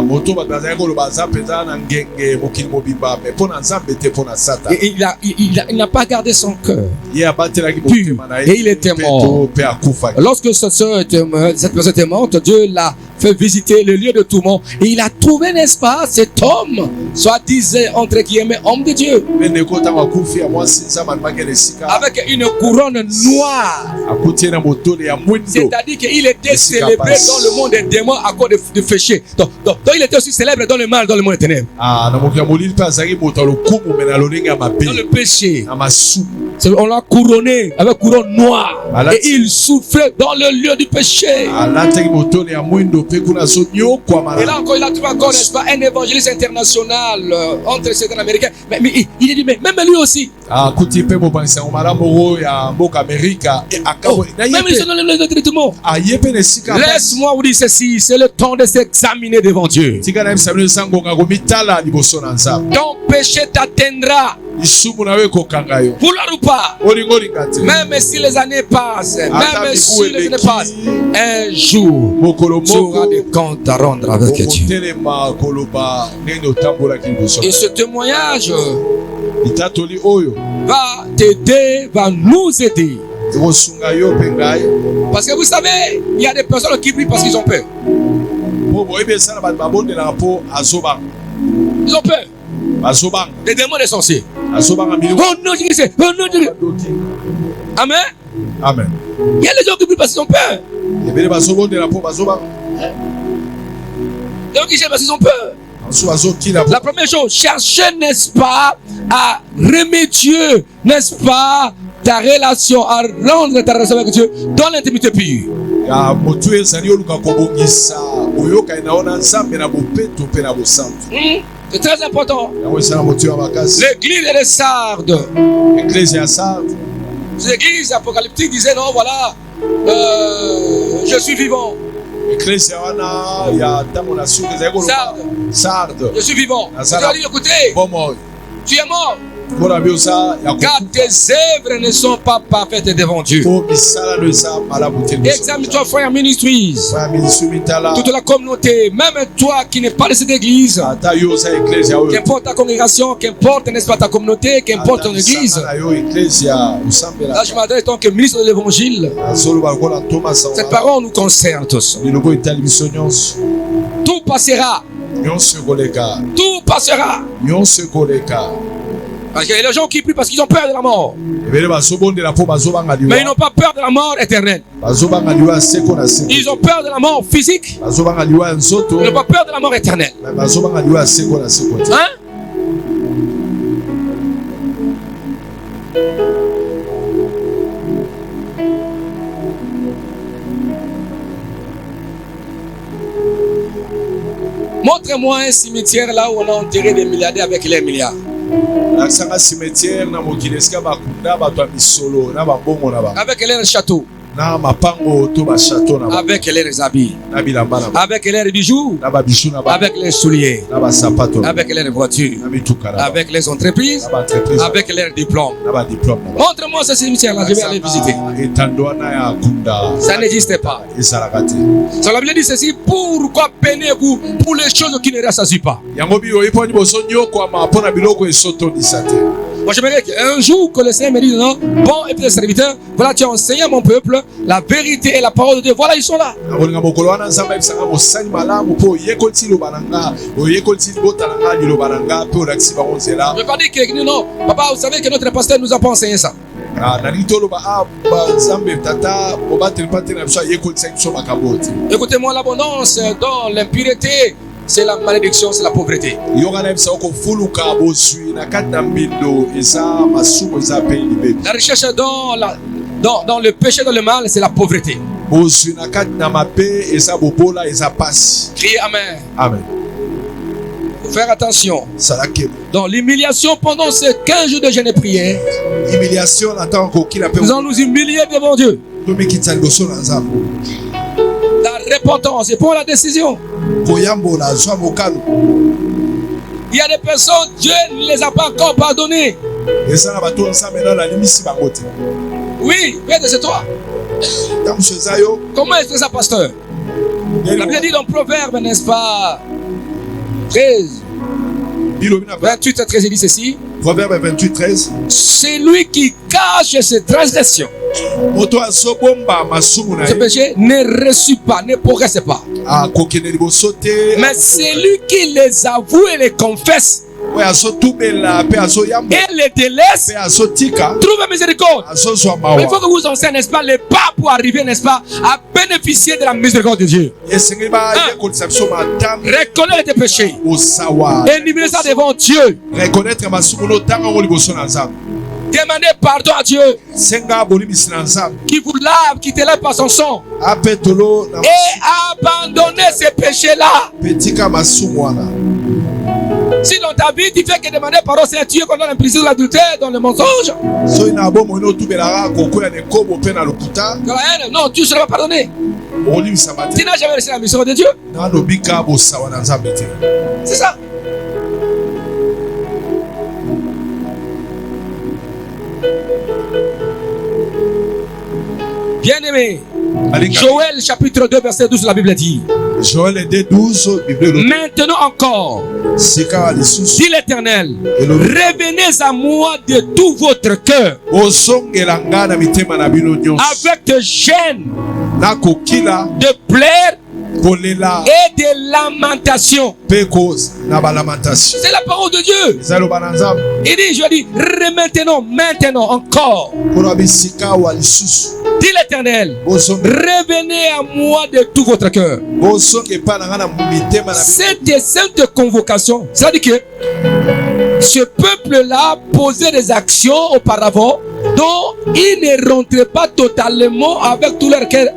Speaker 2: moto bato bazali koloba aza mpenza na ngenge mokili mobimba me mpo na Nzambe te mpo na Satana.
Speaker 1: Et il n'a pas gardé son cœur.
Speaker 2: Ye abatelaki
Speaker 1: Pur.
Speaker 2: motema na
Speaker 1: Et il était mort.
Speaker 2: mpe akufaki.
Speaker 1: Lorsque cette personne était morte, Dieu l'a fait visiter le lieu de tourment. Et il a trouvé, n'est-ce pas, cet homme, soit-disant, entre guillemets, homme de Dieu,
Speaker 2: mpe ndeko ntango akufi ya mwasi Nzambe alimaki na esika
Speaker 1: avec une couronne noire.
Speaker 2: akuti ye na motole ya mwindo.
Speaker 1: C'est-à-dire qu'il était célébré dans le monde des démons à cause de péché. Donc il était aussi célèbre dans le mal, dans le monde des ténèbres.
Speaker 2: na mokili ya molili mpe azalaki moto ya lokumu me na lolenge ya mabe
Speaker 1: Dans le péché.
Speaker 2: na masumu.
Speaker 1: On l'a couronné avec couronne noire.
Speaker 2: Voilà.
Speaker 1: Et il souffrait dans le lieu du péché.
Speaker 2: alataki motole ya mwindo mpe kuna azonyokwama.
Speaker 1: Et là encore, il a trouvé encore, n'est-ce pas, un évangéliste international entre certains américains. Mais il a dit, mais même lui aussi.
Speaker 2: akuti mpe mobanisi yango malamu oyo ya mboka amerika
Speaker 1: Même ils sont dans le traitement.
Speaker 2: aye mpe na esika
Speaker 1: Laisse-moi vous dire ceci, c'est le temps de s'examiner devant Dieu.
Speaker 2: tika nayebisa bino eza ngonga komitala liboso na Nzambe.
Speaker 1: Ton péché t'atteindra,
Speaker 2: lisumu na yo ekokanga yo
Speaker 1: vouloir ou pas.
Speaker 2: olingo olinga te.
Speaker 1: Même si les années passent, même si les années
Speaker 2: eleki.
Speaker 1: passent, un jour,
Speaker 2: mokolo
Speaker 1: tu auras
Speaker 2: moko
Speaker 1: des comptes à rendre avec Dieu.
Speaker 2: okotelema koloba ndenge otambolaki liboso.
Speaker 1: Et ce témoignage
Speaker 2: litatoli oyo
Speaker 1: va t'aider, va nous aider.
Speaker 2: ekosunga yo mpe ngai
Speaker 1: Parce que vous savez, il y a des personnes qui prient parce qu'ils ont peur.
Speaker 2: mpo boyebi esala bato babondelaka mpo azobanga
Speaker 1: Ils ont peur.
Speaker 2: bazobanga
Speaker 1: Des démons des sorciers.
Speaker 2: azobanga milio.
Speaker 1: Oh non, je dis, oh non, je... Amen.
Speaker 2: Amen.
Speaker 1: Il y a des gens qui prient parce qu'ils ont peur.
Speaker 2: ebele bazobondela mpo bazobanga
Speaker 1: Donc ils cherchent parce qu'ils ont peur.
Speaker 2: mosusu bazokila
Speaker 1: La première chose, chercher, n'est-ce pas, à remédier, n'est-ce pas, ta relation, à rendre ta relation avec Dieu dans l'intimité pure.
Speaker 2: ya motu ezali oluka kobongisa boyokani na yo na Nzambe na bopeto mpe na bosantu.
Speaker 1: C'est très important.
Speaker 2: yango esala motu ya makasi.
Speaker 1: L'église de Sardes,
Speaker 2: Eklesi ya Sarde
Speaker 1: l'église apocalyptique disait non, voilà, je suis vivant.
Speaker 2: eklesi ya wana ya ntango na suki ezali koloba Sarde
Speaker 1: Je suis vivant. Tu
Speaker 2: Nazara.
Speaker 1: dois dire, écoutez,
Speaker 2: bomoi
Speaker 1: tu es mort.
Speaker 2: mpona biosa ya
Speaker 1: Car tes œuvres ne sont pas parfaites devant Dieu.
Speaker 2: po misala no eza malamu te liboso.
Speaker 1: Examine-toi, frère ministries.
Speaker 2: Frère ministre mitala
Speaker 1: Toute la communauté, même toi qui n'es pas de cette église,
Speaker 2: ata yo oza eklesi ya oyo
Speaker 1: qu'importe ta congrégation, qu'importe, n'est-ce pas, ta communauté, qu'importe ton église.
Speaker 2: na yo eklesi ya osambela
Speaker 1: Là, je m'adresse donc au ministre de l'évangile.
Speaker 2: azoloba lokola Thomas
Speaker 1: Cette parole nous concerne tous.
Speaker 2: lilobo etali biso nyonso
Speaker 1: Tout passera.
Speaker 2: nyonso ekoleka
Speaker 1: Tout passera.
Speaker 2: nyonso ekoleka
Speaker 1: Parce qu'il y a des gens qui prient parce qu'ils ont peur de la mort.
Speaker 2: ebele bazobondela mpo bazobanga
Speaker 1: Mais ils
Speaker 2: liwa
Speaker 1: n'ont pas peur de la mort éternelle.
Speaker 2: bazobanga liwa ya seko na seko
Speaker 1: Ils ont peur de la mort physique.
Speaker 2: bazobanga liwa ya nzoto
Speaker 1: Ils n'ont pas peur de la mort éternelle.
Speaker 2: me bazobanga liwa ya seko na seko te.
Speaker 1: Hein? Montre-moi un cimetière là où on a enterré des milliardaires avec les milliards.
Speaker 2: lakisanga cimetière na mokili esika bakunda bato ya misolo na bambongo na bango
Speaker 1: Avec leurs châteaux.
Speaker 2: na mapango to bachateau na bango
Speaker 1: Avec leurs habits.
Speaker 2: na bilamba na bango
Speaker 1: Avec leurs bijoux.
Speaker 2: na babiju na bango
Speaker 1: Avec les souliers.
Speaker 2: na basapato na bango
Speaker 1: Avec leurs voitures.
Speaker 2: na mituka na bango
Speaker 1: Avec les entreprises.
Speaker 2: na baentreprise
Speaker 1: Avec leurs diplômes.
Speaker 2: na badiplome na bango
Speaker 1: Montre-moi ce cimetière là, je vais aller visiter.
Speaker 2: etando wana ya kunda
Speaker 1: Ça n'existe pas.
Speaker 2: ezalaka te
Speaker 1: Ça la Bible dit ceci, pourquoi peinez-vous pour les choses qui ne rassasient pas?
Speaker 2: yango biloyi mpo liboso nyokwama mpo na biloko esotolisa te.
Speaker 1: Moi j'aimerais qu'un jour que le Seigneur me dise non, bon et puis les serviteurs, voilà tu as enseigné à mon peuple la vérité et la parole de Dieu, voilà ils sont là.
Speaker 2: nakolinga mokolo wana nzambe ayebisanga mosali malamu mpo oyekolisi liloba na nga oyekolisi libota na nga liloba na nga mpe olakisi bango nzela.
Speaker 1: Je ne veux pas dire que non, papa vous savez que notre pasteur nous a pas enseigné ça.
Speaker 2: nalingi toloba nzambe tata obateli mpa te na biso ayekolisaki biso makambo te.
Speaker 1: Écoutez-moi, l'abondance dans l'impureté, c'est la malédiction, c'est la pauvreté.
Speaker 2: yoka nayebisaka kofuluka bozwi na kati na mbindo eza masumu eza mpe libebi.
Speaker 1: La recherche dans le péché, dans le mal, c'est la pauvreté.
Speaker 2: bozwi na kati na mabe eza bobola eza pasi.
Speaker 1: Criez Amen.
Speaker 2: amen.
Speaker 1: Il faut faire attention.
Speaker 2: sala kebo
Speaker 1: Dans l'humiliation pendant ces 15 jours de jeûne et prière,
Speaker 2: humiliation na ntango kokila mpe
Speaker 1: nous allons nous humilier devant Dieu.
Speaker 2: tomikitisa liboso na nzambe
Speaker 1: La repentance et pour la décision.
Speaker 2: koyambola zwa mokano.
Speaker 1: Il y a des personnes, Dieu ne les a pas encore pardonnées.
Speaker 2: eza na bato nzambe nano alimisi bango te.
Speaker 1: Oui, peut-être c'est toi.
Speaker 2: ntango mosu eza yo
Speaker 1: Comment est-ce que ça, pasteur? La Bible dit dans Proverbe, n'est-ce pas? 13,
Speaker 2: bilobi na
Speaker 1: 28 à 13, il dit ceci.
Speaker 2: Proverbe 28:13
Speaker 1: C'est lui qui cache ses transgressions.
Speaker 2: moto azobomba masumu na
Speaker 1: Ce
Speaker 2: ye
Speaker 1: péché ne reçut pas, ne progresse pas.
Speaker 2: akokende liboso te.
Speaker 1: Mais c'est lui qui les avoue et les confesse
Speaker 2: oyo azotubela mpe azoyamba
Speaker 1: et les délaisse,
Speaker 2: mpe azotika
Speaker 1: trouve miséricorde.
Speaker 2: azozwa
Speaker 1: Mais il faut
Speaker 2: mawa.
Speaker 1: que vous enseignez, n'est-ce pas, les pas pour arriver, n'est-ce pas, à bénéficier de la miséricorde de Dieu.
Speaker 2: esengeli bayekolisa biso matambi
Speaker 1: Reconnais tes péchés.
Speaker 2: osawa
Speaker 1: Éliminer ça devant Dieu.
Speaker 2: reconnaître masumu notanga yango liboso na nzambe.
Speaker 1: Demandez pardon à Dieu
Speaker 2: senga bolimisi na nzambe
Speaker 1: qui vous lave, qui te lave par son sang.
Speaker 2: ape tolo na
Speaker 1: Et abandonnez ces péchés-là.
Speaker 2: mpe tika masumu wana.
Speaker 1: Si dans ta vie, tu fais que demander pardon, c'est Dieu qu'on donne l'implicité, l'adultère, dans le mensonge,
Speaker 2: soki na bomoi no otubelaka kokwea na ekobo mpe na lokuta
Speaker 1: dans la haine, non, tu ne seras pas pardonné.
Speaker 2: olimisama
Speaker 1: Tu
Speaker 2: te
Speaker 1: n'as jamais reçu la miséricorde de Dieu.
Speaker 2: nalobi ka bosawa na nzambe te.
Speaker 1: C'est ça. Bien-aimé,
Speaker 2: Alinga.
Speaker 1: Joël chapitre 2 verset 12, la Bible dit:
Speaker 2: Joël 2:12 bible elobi
Speaker 1: Maintenant encore,
Speaker 2: sika lisusu
Speaker 1: dit l'Éternel,
Speaker 2: elobi
Speaker 1: revenez à moi de tout votre cœur,
Speaker 2: bozongela nga na mitema na bino nyonso
Speaker 1: avec de gêne,
Speaker 2: nakokila
Speaker 1: de plaire
Speaker 2: kolela
Speaker 1: et de lamentation.
Speaker 2: mpe na balamentation.
Speaker 1: C'est la parole de Dieu.
Speaker 2: eza eloba na nzambe
Speaker 1: Il dit, je dis, maintenant encore,
Speaker 2: mpona bisika wa lisusu
Speaker 1: dit l'Éternel, revenez à moi de tout votre cœur.
Speaker 2: bozonga epai na nga na mitema na
Speaker 1: Cette sainte convocation, c'est-à-dire que ce peuple-là posait des actions auparavant dont ils ne rentraient pas totalement avec tout leur cœur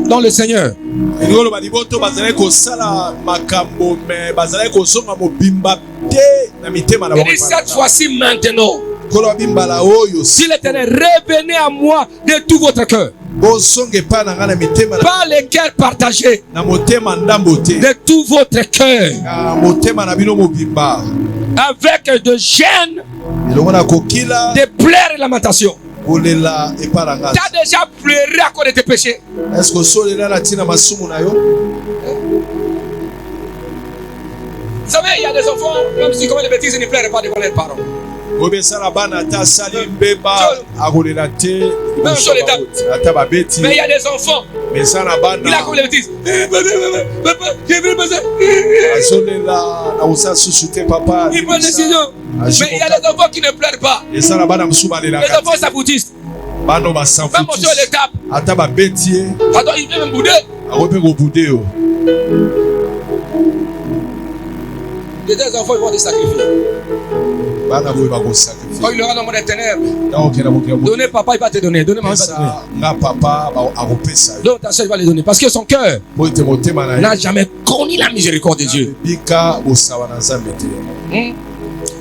Speaker 1: dans le Seigneur.
Speaker 2: elingi oloba liboto bazalaki kosala makambo me bazalaki kozonga mobimba te na mitema na
Speaker 1: Il
Speaker 2: bango.
Speaker 1: dit cette fois-ci maintenant,
Speaker 2: koloba bimbala oyo
Speaker 1: si l'Éternel, revenez à moi de tout votre cœur,
Speaker 2: bozonga epai na nga na mitema
Speaker 1: pas les cœurs partagés,
Speaker 2: na motema ndambo te
Speaker 1: de tout votre cœur,
Speaker 2: na motema na bino mobimba
Speaker 1: avec de gêne,
Speaker 2: elongo na kokila
Speaker 1: de pleurs et lamentation.
Speaker 2: kolela epai na nga.
Speaker 1: Tu as déjà pleuré à cause de tes péchés.
Speaker 2: estce osolela na ntina masumu na yo.
Speaker 1: Vous savez, il y a des enfants, même si ils commettent des bêtises, ils ne pleurent pas devant leurs parents.
Speaker 2: obesala bana ata asali mbeba akolela te
Speaker 1: Même sur les tables.
Speaker 2: ata babeti
Speaker 1: Mais il y a des enfants.
Speaker 2: mais eza na
Speaker 1: Il a
Speaker 2: bana
Speaker 1: comme les bêtises. Papa, j'ai vu le passer.
Speaker 2: azolela na kosala susu te papa
Speaker 1: Il prend des décisions. Mais il y a des enfants qui ne pleurent pas.
Speaker 2: eza na bana mosusu
Speaker 1: Les
Speaker 2: balelaka
Speaker 1: enfants s'aboutissent.
Speaker 2: bano
Speaker 1: Même sur les
Speaker 2: basanfutisi
Speaker 1: tables.
Speaker 2: ata babeti ye
Speaker 1: Attends, il vient même bouder.
Speaker 2: akoki mpe kobude yo
Speaker 1: Des enfants, ils vont te sacrifier.
Speaker 2: bana boye
Speaker 1: Quand
Speaker 2: bakosakrifie
Speaker 1: il aura dans le monde des ténèbres,
Speaker 2: ntango okenda mokili ya
Speaker 1: donner papa, il va te donner. Donner maman, il va te donner.
Speaker 2: kopesa nga papa akopesa yo
Speaker 1: Donc ta soeur, il va les donner. Parce que son cœur
Speaker 2: po ete motema na
Speaker 1: n'a
Speaker 2: ye
Speaker 1: jamais connu la miséricorde de Dieu.
Speaker 2: bika bosawa na nzambe te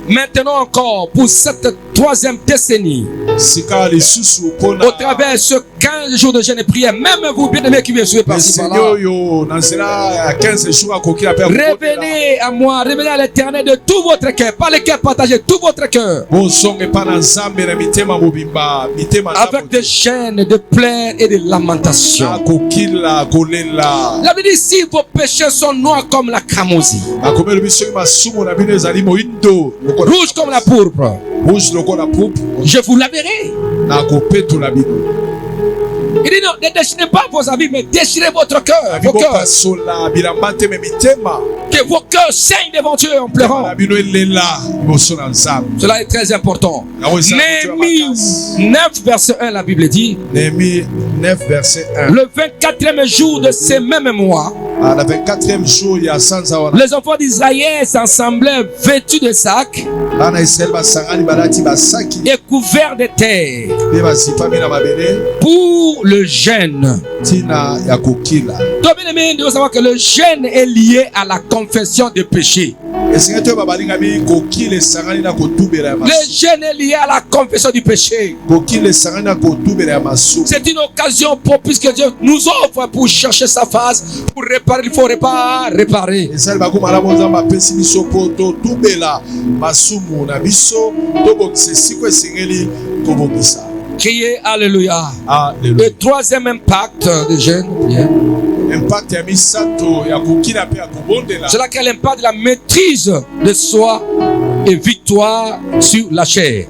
Speaker 1: Maintenant encore, pour cette troisième décennie,
Speaker 2: sika lisusu mpona
Speaker 1: au travers de ce 15 jours de jeûne et prière, même vous, bien-aimés qui me suivez par-ci
Speaker 2: meseni
Speaker 1: par-là,
Speaker 2: oyo na nzela ya 15 jours akokila mpe
Speaker 1: revenez à moi, revenez à l'éternel de tout votre cœur, pas le cœur partagé, tout votre cœur,
Speaker 2: bozonga epa na nzambe na mitema mobimba mitema
Speaker 1: avec des chaînes de plaintes et de lamentations.
Speaker 2: akokila kolela
Speaker 1: La Bible dit, si vos péchés sont noirs comme la cramoisie,
Speaker 2: akomeli biso soki masumu na bino ezali moindo
Speaker 1: rouges comme la pourpre,
Speaker 2: rouge lokola poupe
Speaker 1: je vous laverai.
Speaker 2: nakopetola bino
Speaker 1: Il dit non, ne déchirez pas vos habits, mais déchirez votre cœur, vos cœurs,
Speaker 2: bokasola bilamba te me mitema
Speaker 1: que vos cœurs saignent devant Dieu en pleurant.
Speaker 2: na bino elela liboso na nzambe
Speaker 1: Cela est très important.
Speaker 2: yango eza
Speaker 1: Néhémie 9, verset 1, la Bible dit,
Speaker 2: Néhémie 9 verset 1
Speaker 1: le 24e jour de ce même mois,
Speaker 2: na 24e jour ya sanza wana
Speaker 1: les enfants d'Israël s'assemblaient vêtus de sacs
Speaker 2: bana israeli basangani balati basaki
Speaker 1: et couverts de terre
Speaker 2: mpe bazipami na mabele
Speaker 1: pour le jeûne.
Speaker 2: ntina ya kokila
Speaker 1: Donc, bien aimé, nous devons savoir que le jeûne est lié à la confession des péchés.
Speaker 2: esengi to balingami kokila esangani na kotubela ya
Speaker 1: Le
Speaker 2: masumu
Speaker 1: jeûne est lié à la confession du péché.
Speaker 2: kokila esangani na kotubela ya masumu
Speaker 1: C'est une occasion propice que Dieu nous offre pour chercher sa face, pour réparer. Il faut réparer.
Speaker 2: ezali baku malamu nzambe apesi biso mpo totubela masumu na biso tobongisa esiko esengeli kobongisa
Speaker 1: Criez Alléluia.
Speaker 2: Alléluia.
Speaker 1: Le troisième impact de jeûne,
Speaker 2: impact ya misato ya kokila mpe ya kobondela
Speaker 1: c'est laquelle impact de la maîtrise de soi et victoire sur la chair.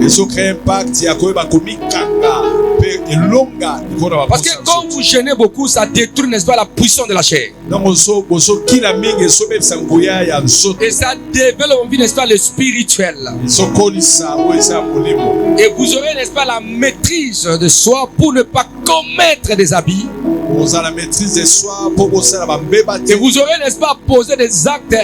Speaker 2: ezokrea impact ya koyeba komikanga mpe elonga likolo na
Speaker 1: Parce que quand vous gênez beaucoup, ça détruit, n'est-ce pas, la puissance de la chair.
Speaker 2: ntango bozokila mingi ezobebisa nguya ya nzoto
Speaker 1: Et ça développe en vie, n'est-ce pas, le spirituel.
Speaker 2: ezokolisa oyo eza ya molimo
Speaker 1: Et vous aurez, n'est-ce pas, la maîtrise de soi pour ne pas commettre des habits.
Speaker 2: ozala maîtrise de soi mpo bosala bambeba
Speaker 1: Et
Speaker 2: te
Speaker 1: vous aurez, n'est-ce pas, posé des actes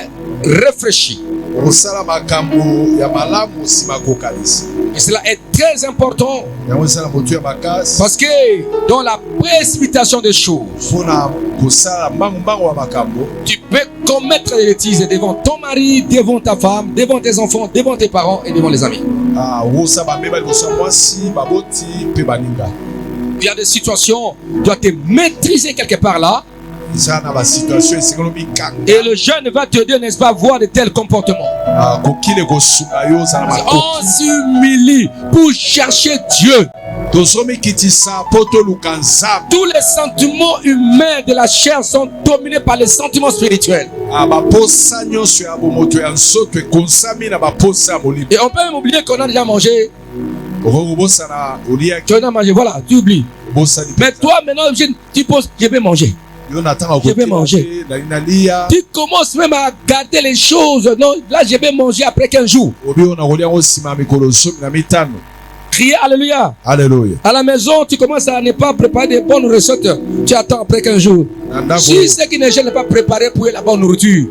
Speaker 1: réfléchis.
Speaker 2: osala makambo ya malamu nsima kokanisa
Speaker 1: Et cela est très important
Speaker 2: yango ezala motu ya makasi
Speaker 1: parce que dans la précipitation des choses,
Speaker 2: mpona kosala mbangumbango ya makambo
Speaker 1: tu peux commettre des bêtises devant ton mari, devant ta femme, devant tes enfants, devant tes parents et devant les amis.
Speaker 2: osala bambeba liboso ya mwasi baboti mpe baninga
Speaker 1: Il y a des situations, tu dois te maîtriser quelque part là.
Speaker 2: eza na basituation esengeli mikanga
Speaker 1: Et le jeune va te dire, n'est-ce pas, voir de tels comportements.
Speaker 2: kokile kosunga yo ozala makoki
Speaker 1: On s'humilie pour chercher Dieu.
Speaker 2: tozomikitisa mpo toluka nzambe
Speaker 1: Tous les sentiments humains de la chair sont dominés par les sentiments spirituels.
Speaker 2: baposa nyonso ya bomoto ya nzoto ekonsami na baposa ya molimo
Speaker 1: Et on peut même oublier qu'on a déjà mangé.
Speaker 2: okoki kobosana oliaki
Speaker 1: Tu as déjà mangé, voilà, tu oublies.
Speaker 2: obosani
Speaker 1: Mais toi, maintenant, tu poses, je vais manger.
Speaker 2: yo na ntango
Speaker 1: Je vais manger.
Speaker 2: nali nalia
Speaker 1: Tu commences même à garder les choses. Non, là, je vais manger après 15 jours.
Speaker 2: obi oyo nakolia yango nsima ya mikolo 15
Speaker 1: Crier Alléluia.
Speaker 2: alleluya
Speaker 1: À la maison, tu commences à ne pas préparer des bonnes recettes. Tu attends après 15 jours.
Speaker 2: na ndako
Speaker 1: Si ceux qui ne gênent pas préparer pour eux la bonne nourriture,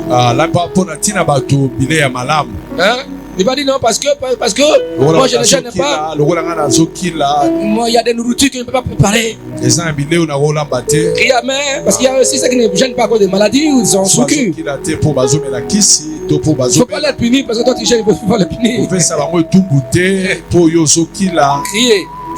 Speaker 2: lampa mpo na ntina bato bilei ya malamu
Speaker 1: hein? Il va dire non parce que moi je ne gêne pas.
Speaker 2: lokola nga nazokila
Speaker 1: Moi il y a des nourritures que je ne peux pas préparer.
Speaker 2: eza na bilei oyo nakolamba te
Speaker 1: Crier Amen. Parce qu'il y a aussi ceux qui ne gênent pas à cause des maladies ou ils sont soucis.
Speaker 2: bazokila te mpo bazomela kisi to mpo
Speaker 1: Il ne faut pas les punir parce que toi tu gênes, il ne faut pas les punir.
Speaker 2: kopesa bango etumbu te mpo yo ozokila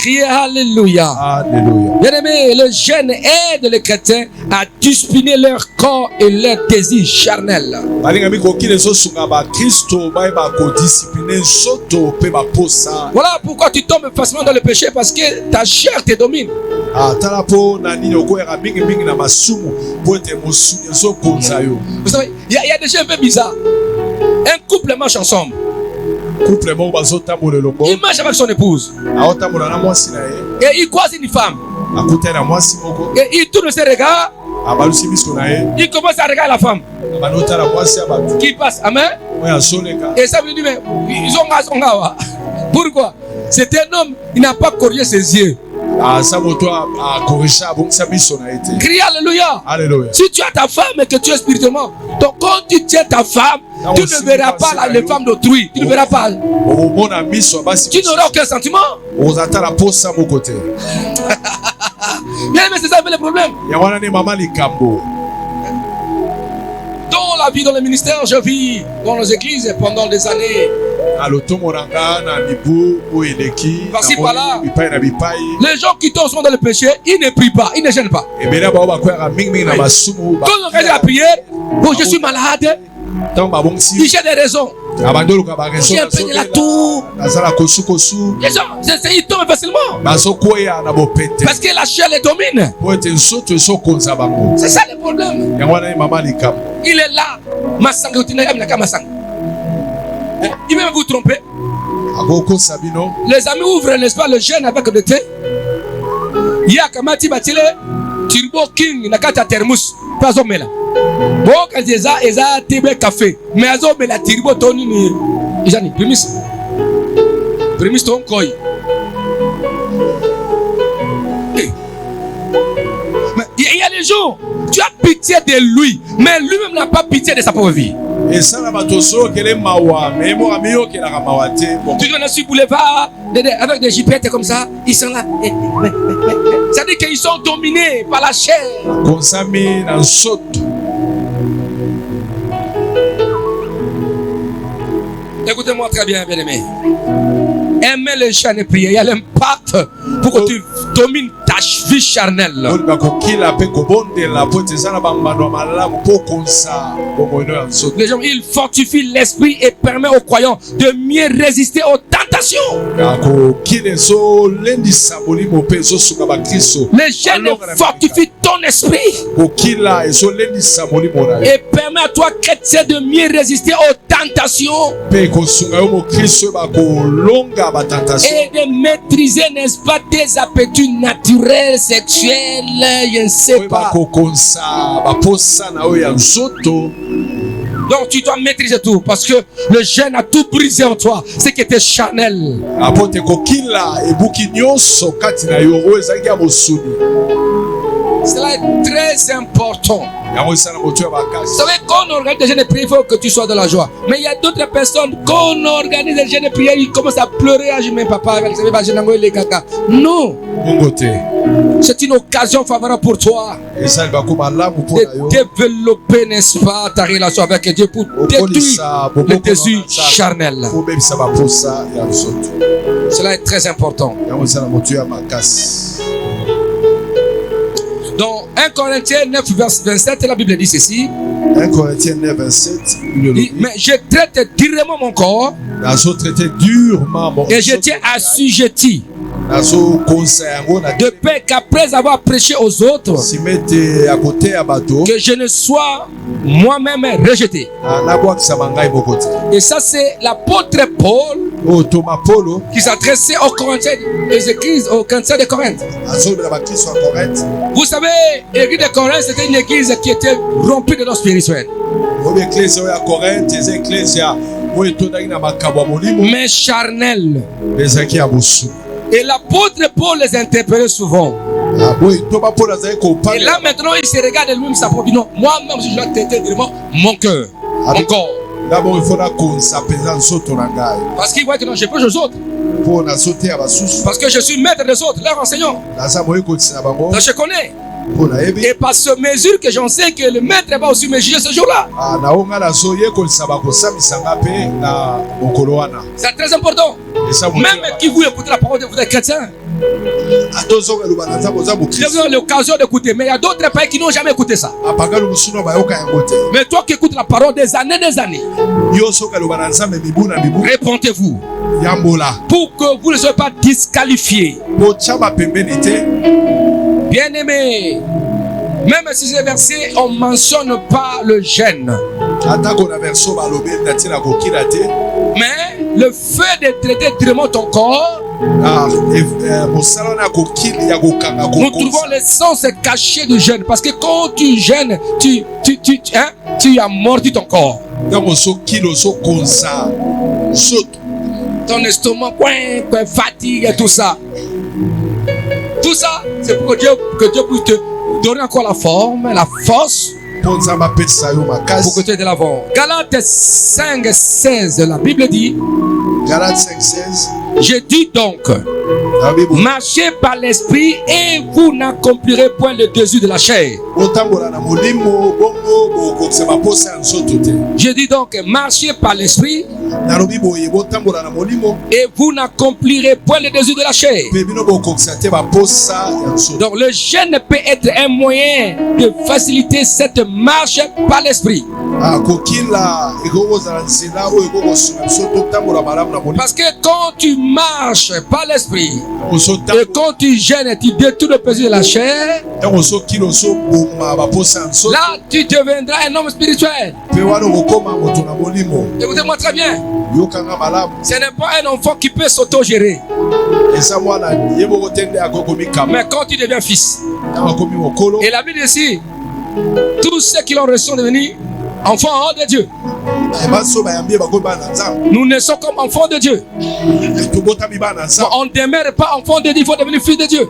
Speaker 1: Criez Alléluia.
Speaker 2: alleluya
Speaker 1: Bien-aimés, le jeûne aide les chrétiens à discipliner leur corps et leurs désirs charnels.
Speaker 2: balingami kokila ezosunga bakristo bayeba kodiscipline nzoto mpe baposa
Speaker 1: Voilà pourquoi tu tombes facilement dans le péché parce que ta chair te domine.
Speaker 2: tala mpo na nini okoyaka mingimingi na masumu mpo ete mosuni ezokonza yo
Speaker 1: Vous savez, il y a des gens un peu bizarres. Un couple marche ensemble.
Speaker 2: couple moko bazotambola elongo
Speaker 1: Il marche avec son épouse.
Speaker 2: aotambola na mwasi na ye
Speaker 1: Et il croise une femme.
Speaker 2: akutani na mwasi moko
Speaker 1: Et il tourne ses regards.
Speaker 2: abalusi miso na ye
Speaker 1: Il commence à regarder la femme
Speaker 2: abanotala mwasi ya bato
Speaker 1: qui passe. Amen.
Speaker 2: oyo azoleka
Speaker 1: Et ça veut dire, mais ils ont gawa. Pourquoi? C'est un homme, il n'a pas corrigé ses yeux.
Speaker 2: asa moto akorige abongisa miso na ye te.
Speaker 1: Crie Alléluia.
Speaker 2: Alléluia.
Speaker 1: Si tu as ta femme et que tu es spirituellement, donc quand tu tiens ta femme, tu ne verras pas les femmes d'autrui. Tu ne verras pas.
Speaker 2: omona miso abasi
Speaker 1: Tu n'auras aucun sentiment.
Speaker 2: ozatala posa moko te.
Speaker 1: Bien aimé, c'est ça le problème.
Speaker 2: yango wana ni mama likambo.
Speaker 1: Dans la vie, dans le ministère, je vis dans les églises pendant des années.
Speaker 2: na lotomo na nga na mibu oyo eleki
Speaker 1: Par-ci, par-là.
Speaker 2: bipai na bipai
Speaker 1: Les gens qui tombent dans le péché, ils ne prient pas, ils ne gênent pas.
Speaker 2: ebele bao bakweyaka mingimingi na masumu
Speaker 1: Quand on regarde la prière, bon, je suis malade,
Speaker 2: ntango babongisi
Speaker 1: ils cherchent des raisons.
Speaker 2: abandoluka bareso
Speaker 1: J'ai un peu de la toux.
Speaker 2: nazala kosukosu
Speaker 1: Les gens, ils tombent facilement.
Speaker 2: bazokwea na bopete
Speaker 1: Parce que la chair les domine.
Speaker 2: po ete nzoto ezokonza bango.
Speaker 1: C'est ça le problème.
Speaker 2: yango wana ni mama likambo.
Speaker 1: Il est là. Masanga utina yamina kama masanga. Il va vous tromper.
Speaker 2: akokosa bino
Speaker 1: Les amis ouvrent, n'est-ce pas, le jeûne avec le thé. Yakamati batile turbo king na kata thermos. Pas omela. Bon quand eza tebe café. Mais azo mela turbo toni ni. Ijani primis. Primis ton koi. Mais il y a les jours, tu as pitié de lui, mais lui-même n'a pas pitié de sa propre vie.
Speaker 2: esala bato osokele mawa me moka miyokelaka mawa te.
Speaker 1: Tu viens sur le boulevard avec des jipettes comme ça, ils sont là. Ça dit qu'ils sont dominés par la chair.
Speaker 2: konsami na nsoto.
Speaker 1: Écoutez-moi très bien, bien-aimé. Aimer les chaînes et prier, il y a l'impact pour que tu domines ta vie charnelle.
Speaker 2: olinga kokila mpe kobondela po ete eza na bambano ya malamu mpo okonza bomoino ya nsoto.
Speaker 1: Les gens, il fortifie l'esprit et permet aux croyants de mieux résister aux tentations.
Speaker 2: kokila ezolendisa molimo mpe ezosunga bakristo.
Speaker 1: Les chaînes fortifient ton esprit
Speaker 2: kokila ezolendisa molimo na yo
Speaker 1: et permet à toi, chrétien, de mieux résister aux tentations
Speaker 2: mpe ekosunga yo mokristo oyo bakolonga batentation
Speaker 1: et de maîtriser, n'est-ce pas, tes appétits naturels, sexuels, je ne sais
Speaker 2: oyo
Speaker 1: pas.
Speaker 2: bakokonza baposa na oyo ya nzoto.
Speaker 1: Donc tu dois maîtriser tout parce que le jeûne a tout brisé en toi, ce qui était charnel.
Speaker 2: apo te kokila ebuki nyonso kati na yo oyo ezalaki ya mosuni.
Speaker 1: Cela est très important.
Speaker 2: yango esala moto ya
Speaker 1: Vous
Speaker 2: bakasi.
Speaker 1: savez, quand on organise des jeûnes de prière, il faut que tu sois dans la joie. Mais il y a d'autres personnes, quand on organise des jeûnes de prière, ils commencent à pleurer. Ah, je m'aime papa, vous savez, les caca. Non,
Speaker 2: bongo te
Speaker 1: c'est une occasion favorable pour toi
Speaker 2: esali bakoma malamu mpo na yo
Speaker 1: de développer, n'est-ce pas, ta relation avec Dieu pour détruire
Speaker 2: okolisa
Speaker 1: le
Speaker 2: boboko
Speaker 1: désir charnel.
Speaker 2: po obebisa baposa ya nzoto.
Speaker 1: Cela est très important.
Speaker 2: yango esala moto ya makasi.
Speaker 1: Dans 1 Corinthiens 9, verset 27, la Bible dit ceci.
Speaker 2: 1 Corinthiens 9, 27, il
Speaker 1: dit, mais je traite durement mon corps
Speaker 2: nazotraite durement mon
Speaker 1: et je tiens assujetti
Speaker 2: nazokonza yango na
Speaker 1: de peur qu'après avoir prêché aux autres,
Speaker 2: simete ya kote ya bato
Speaker 1: que je ne sois moi-même rejeté.
Speaker 2: nabwakisama ngai moko te.
Speaker 1: Et ça, c'est l'apôtre Paul
Speaker 2: oyo toma polo
Speaker 1: qui s'adressait aux Corinthiens, les églises, aux chrétiens de Corinthe.
Speaker 2: azolobela bakristo ya Corinthe.
Speaker 1: Vous savez, l'église de Corinthe, c'était une église qui était remplie de dons spirituels,
Speaker 2: oyo eklese oyo ya Corinthe eza eklese ya oyo etondaki na makambo ya molimo
Speaker 1: mais charnels.
Speaker 2: ezalaki ya bosu.
Speaker 1: Et l'apôtre Paul les interpellait souvent.
Speaker 2: boye toma polo azalaki
Speaker 1: Et
Speaker 2: kopanga
Speaker 1: là maintenant, il se regarde lui-même sa propre vie. Non, moi-même, si je dois traiter vraiment mon cœur, mon corps.
Speaker 2: d'abord il faut nakonza mpenza nzoto na ngai
Speaker 1: Parce qu'il voit que non, je prêche aux autres.
Speaker 2: mpo nazoteya basusu
Speaker 1: Parce que je suis maître des autres, leur enseignant.
Speaker 2: naza moyekolisi na bango
Speaker 1: Donc je connais.
Speaker 2: mpo nayebi
Speaker 1: Et par ce mesure que j'enseigne que le maître va aussi me juger ce jour-là.
Speaker 2: nayo ngai nazoyekolisa bakosambisa nga mpe na mokolo wana.
Speaker 1: C'est très important.
Speaker 2: eza
Speaker 1: Même qui vous écoutez la parole de vous êtes chrétiens,
Speaker 2: atozonga eloba na nzambe oza
Speaker 1: vous
Speaker 2: mokristo
Speaker 1: avez l'occasion d'écouter. Mais il y a d'autres pays qui n'ont jamais écouté ça.
Speaker 2: apagani mosusu no bayoka yango te.
Speaker 1: Mais toi qui écoutes la parole des années,
Speaker 2: yo soki eloba na nzambe mibu na mibu
Speaker 1: répondez-vous
Speaker 2: yambola
Speaker 1: pour que vous ne soyez pas disqualifiés.
Speaker 2: botya bapembeni te.
Speaker 1: Bien-aimés, même si ces versets, on ne mentionne pas le jeûne.
Speaker 2: atako na verso balobi na ntina kokila te.
Speaker 1: Mais le feu de traiter directement ton corps, nous trouvons l'essence cachée du jeûne. Parce que quand tu jeûnes, tu amortis ton corps. Ton estomac, fatigue et tout ça. Tout ça, c'est pour que Dieu puisse te donner encore la forme, la force, pour que tu aies de l'avant. Galates 5:16, la Bible dit,
Speaker 2: Galates 5:16,
Speaker 1: je dis donc, marchez par l'esprit et vous n'accomplirez point le désir de la chair. Je dis donc, marchez par l'esprit et vous n'accomplirez point le désir de la chair. Donc le jeûne peut être un moyen de faciliter cette marche par l'esprit. Parce que quand tu marches par l'esprit et quand tu jeûnes, tu détournes le plaisir de la chair, là tu deviendras un homme spirituel. Écoutez-moi très bien. Ce n'est pas un enfant qui peut s'auto-gérer. Mais quand tu deviens fils, et la Bible ici, tous ceux qui l'ont reçu sont devenus enfants de Dieu. Nous naissons comme enfants de Dieu. On ne demeure pas enfant de Dieu, il faut devenir fils de Dieu.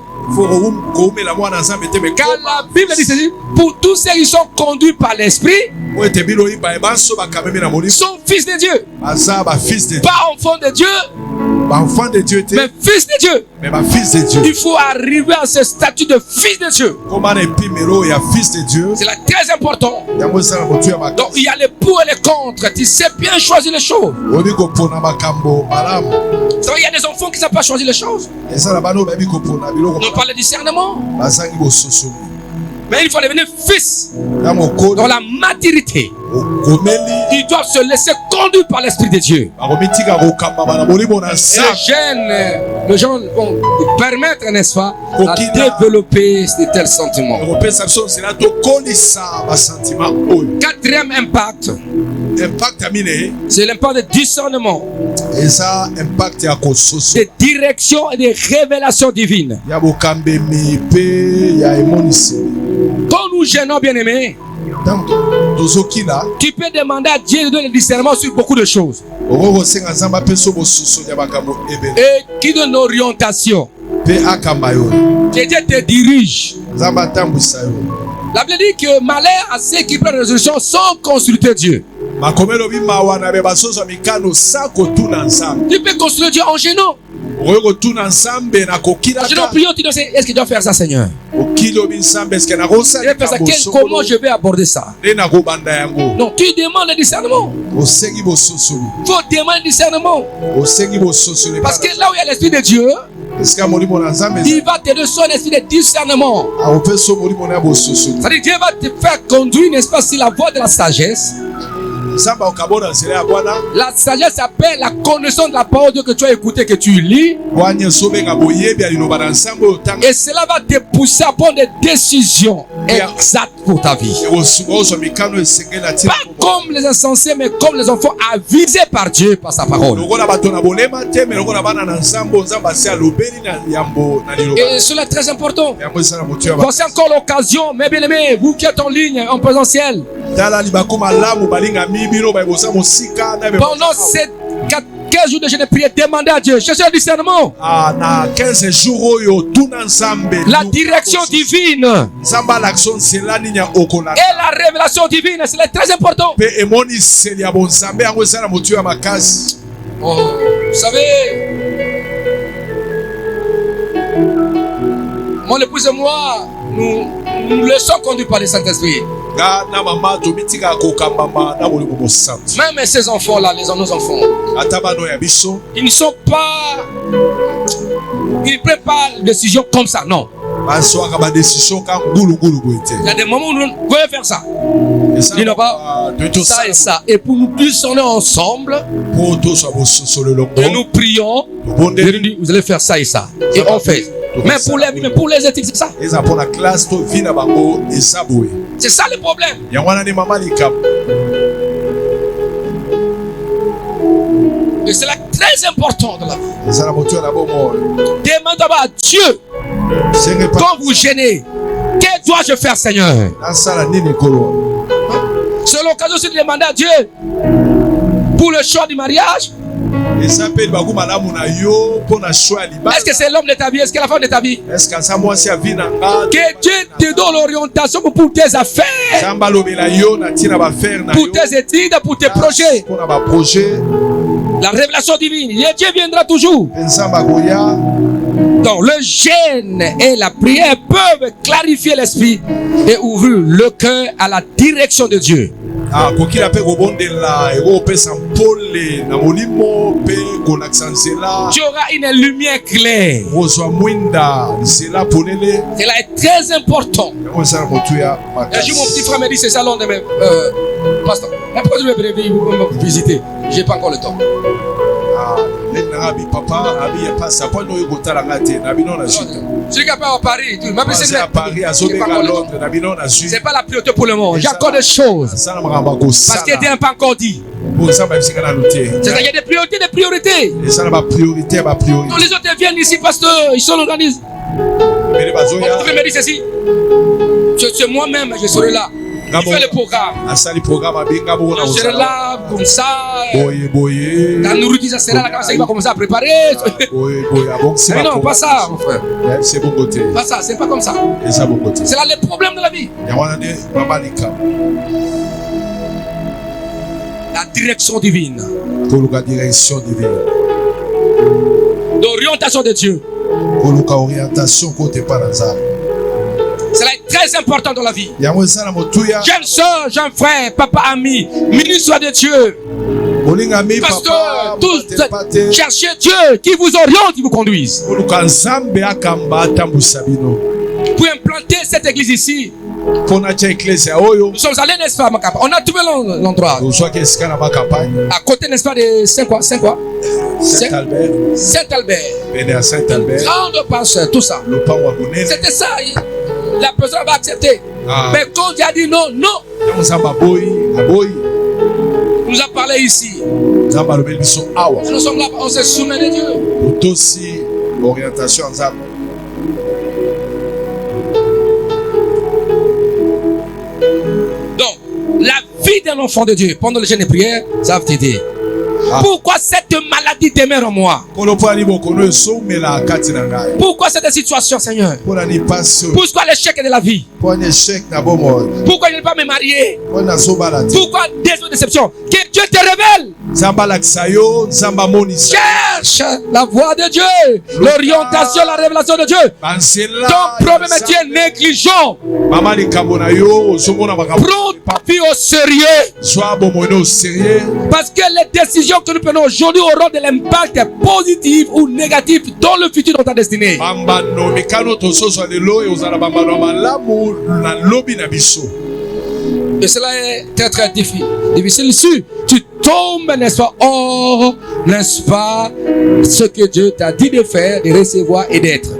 Speaker 1: Car la Bible dit ceci, pour tous ceux qui sont conduits par l'esprit, sont fils de Dieu. Pas enfants de Dieu, mais fils de Dieu. Il faut arriver à ce statut de fils de Dieu. C'est là très important. Donc il y a les pour et les contre. Tu sais bien choisir les choses. Il y a des enfants qui ne savent pas choisir les choses. On parle de discernement. Mais il faut devenir fils dans la maturité. Ils doivent se laisser conduire par l'Esprit de Dieu. Les gens vont permettre, n'est-ce pas, à développer de tels sentiments. Quatrième impact, c'est l'impact de discernement, de direction et de révélation divine. Quand nous gênons, bien-aimés, tu peux demander à Dieu de donner le discernement sur beaucoup de choses. Et qui donne l'orientation. Que Dieu te dirige. La Bible dit que malheur à ceux qui prennent des résolutions sans consulter Dieu. Tu peux consulter Dieu en gênant. En priant, tu dois dire, est-ce que je dois faire ça, Seigneur? Je vais faire ça. Comment je vais aborder ça? Non, tu demandes le discernement. Il faut demander le discernement. Parce que là où il y a l'Esprit de Dieu, il va te donner son esprit de discernement. C'est-à-dire Dieu va te faire conduire, n'est-ce pas, sur la voie de la sagesse. La sagesse s'appelle la connaissance de la parole de Dieu que tu as écouté, que tu lis. Et cela va te pousser à prendre des décisions exactes pour ta vie. Pas comme les insensés, mais comme les enfants avisés par Dieu, par sa parole. Et cela est très important. Voici encore l'occasion, mes bien-aimés, vous qui êtes en ligne, en présentiel. Pendant ces 15 jours de jeûne et prière, demandez à Dieu, cherchez le discernement. La direction divine et la révélation divine, c'est très important. Oh, vous savez, mon épouse et moi, nous laissons conduire par le Saint-Esprit. Même ces enfants-là, nos enfants, ils ne sont pas, ils ne prennent pas de décision comme ça, non. Il y a des moments où nous pouvons faire ça. Il n'y a pas ça et ça. Et pour nous discerner ensemble, et nous prions, et nous disons, vous allez faire ça et ça. Et on fait. Mais pour les éthiques, c'est ça. C'est ça le problème. Et c'est là très important dans la vie.
Speaker 2: ezala moto na bomoi
Speaker 1: Demandez d'abord à Dieu,
Speaker 2: senge pa
Speaker 1: quand vous gênez, que dois-je faire, Seigneur?
Speaker 2: nasala nini kolo
Speaker 1: C'est l'occasion aussi de demander à Dieu pour le choix du mariage.
Speaker 2: eza pe baku malamu na yo pona choix ya libala
Speaker 1: Est-ce que c'est l'homme de ta vie? Est-ce que c'est la femme de ta vie?
Speaker 2: est-ce que aza mwasi ya vie na nga
Speaker 1: Que Dieu te donne l'orientation pour tes affaires,
Speaker 2: nzambe alobela yo na ntina bafere na
Speaker 1: pour
Speaker 2: yo
Speaker 1: tes études, pour tes projets.
Speaker 2: mpona baprojet
Speaker 1: La révélation divine, et Dieu viendra toujours.
Speaker 2: mpe nzambe akoya.
Speaker 1: Donc le jeûne et la prière peuvent clarifier l'esprit et ouvrir le cœur à la direction de Dieu.
Speaker 2: kokila mpe kobondela ekopesa mpole na molimo mpe kolakisa nzela
Speaker 1: Tu auras une lumière claire.
Speaker 2: kozwa mwinda nzela polele
Speaker 1: Cela est très important.
Speaker 2: yango eza na motuya
Speaker 1: Un jour, mon petit
Speaker 2: makasi
Speaker 1: frère me dit c'est ça l'un de mes pasteurs. Mais pourquoi tu me préviens me visiter? J'ai pas encore le temps.
Speaker 2: leli nanga abi papa abi ya pasi aponi oyo kotala nga te na bino na zwi
Speaker 1: Celui qui a pas à Paris, tu m'appelles
Speaker 2: aze ya Paris
Speaker 1: J'ai pas
Speaker 2: azobenga
Speaker 1: encore le temps.
Speaker 2: Londres na bino na zwi
Speaker 1: C'est pas la priorité pour le moment. J'ai encore des choses.
Speaker 2: asala makambo
Speaker 1: Parce qu'il
Speaker 2: akosala
Speaker 1: n'est pas encore dit.
Speaker 2: po nzambe abisika nanu te
Speaker 1: C'est-à-dire qu'il y a des priorités, des priorités.
Speaker 2: eza na bapriorité ya
Speaker 1: Donc
Speaker 2: bapriorité
Speaker 1: les autres viennent ici, pasteur, ils sont organisés.
Speaker 2: mele
Speaker 1: Mon
Speaker 2: bazoya
Speaker 1: petit frère me dit ceci. C'est moi-même, je serai là. Il fait le programme.
Speaker 2: asali programme abenga bongo na
Speaker 1: Je serai
Speaker 2: kozala
Speaker 1: là, comme ça.
Speaker 2: boye
Speaker 1: La nourriture, ça sera là quand il va commencer à préparer.
Speaker 2: boye abongisi
Speaker 1: Mais non, pas ça, mon frère.
Speaker 2: c'est bongo te
Speaker 1: Pas ça, c'est pas comme ça.
Speaker 2: eza bongo te
Speaker 1: C'est là les problèmes de la vie.
Speaker 2: yango wana nde mama likambo
Speaker 1: La direction divine.
Speaker 2: koluka direction divine
Speaker 1: L'orientation de Dieu.
Speaker 2: koluka orientation kote epai na nzambe
Speaker 1: Cela est très important dans la vie.
Speaker 2: yango eza na motuya
Speaker 1: Jeune soeur, jeune frère, papa, ami, ministre de Dieu,
Speaker 2: olingami
Speaker 1: pasteur,
Speaker 2: papa
Speaker 1: tous
Speaker 2: pate
Speaker 1: cherchez Dieu qui vous oriente, qui vous conduise.
Speaker 2: koluka nzambe akamba atambwisa bino
Speaker 1: Pour implanter cette église ici,
Speaker 2: mpona tia eklesia oyo
Speaker 1: nous sommes allés, n'est-ce pas, Makapa? On a trouvé l'endroit.
Speaker 2: ozwaki esika na bakampagne
Speaker 1: À côté, n'est-ce pas, de Saint
Speaker 2: Saint-Albert
Speaker 1: Saint-Albert.
Speaker 2: pene ya Saint-Albert
Speaker 1: Grande penseur, tout ça.
Speaker 2: lopango ya monene
Speaker 1: C'était ça. La personne va accepter.
Speaker 2: Ah.
Speaker 1: Mais quand Dieu a dit non, non,
Speaker 2: yango nzambe aboyi
Speaker 1: il nous a parlé ici.
Speaker 2: nzambe alobeli biso awa
Speaker 1: Nous sommes là, on se soumet de Dieu.
Speaker 2: otosi orientation ya nzambe
Speaker 1: Donc, la vie d'un enfant de Dieu pendant le jeûne et prière, ça va t'aider.
Speaker 2: Ah.
Speaker 1: Pourquoi cette maladie demeure en moi?
Speaker 2: kolo mpo ani bokono esomela kati na ngai
Speaker 1: Pourquoi cette situation, Seigneur?
Speaker 2: mpo nani pasi oyo
Speaker 1: Pourquoi l'échec de la vie?
Speaker 2: mpo ani échec na bomoi
Speaker 1: Pourquoi je ne vais pas me marier?
Speaker 2: mpo nazobala te
Speaker 1: Pourquoi des autres déceptions? Que Dieu te révèle.
Speaker 2: nzambe alakisa yo nzambe amonisa
Speaker 1: Cherche la voix de Dieu, l'orientation, la révélation de Dieu.
Speaker 2: banzela
Speaker 1: Ton problème est tu es négligent.
Speaker 2: mama likambo na yo ozomona makambo
Speaker 1: Prends ta vie au sérieux.
Speaker 2: zwa bomoi au sérieux
Speaker 1: Parce que les décisions que nous prenons aujourd'hui auront de l'impact positif ou négatif dans le futur de ta destinée.
Speaker 2: bambano mikano tosozwa lelo eozala bambano ya malamu na lobi na biso
Speaker 1: Et cela est très très difficile. Si tu tombes, n'est-ce pas, hors, n'est-ce pas, ce que Dieu t'a dit de faire, de recevoir et d'être.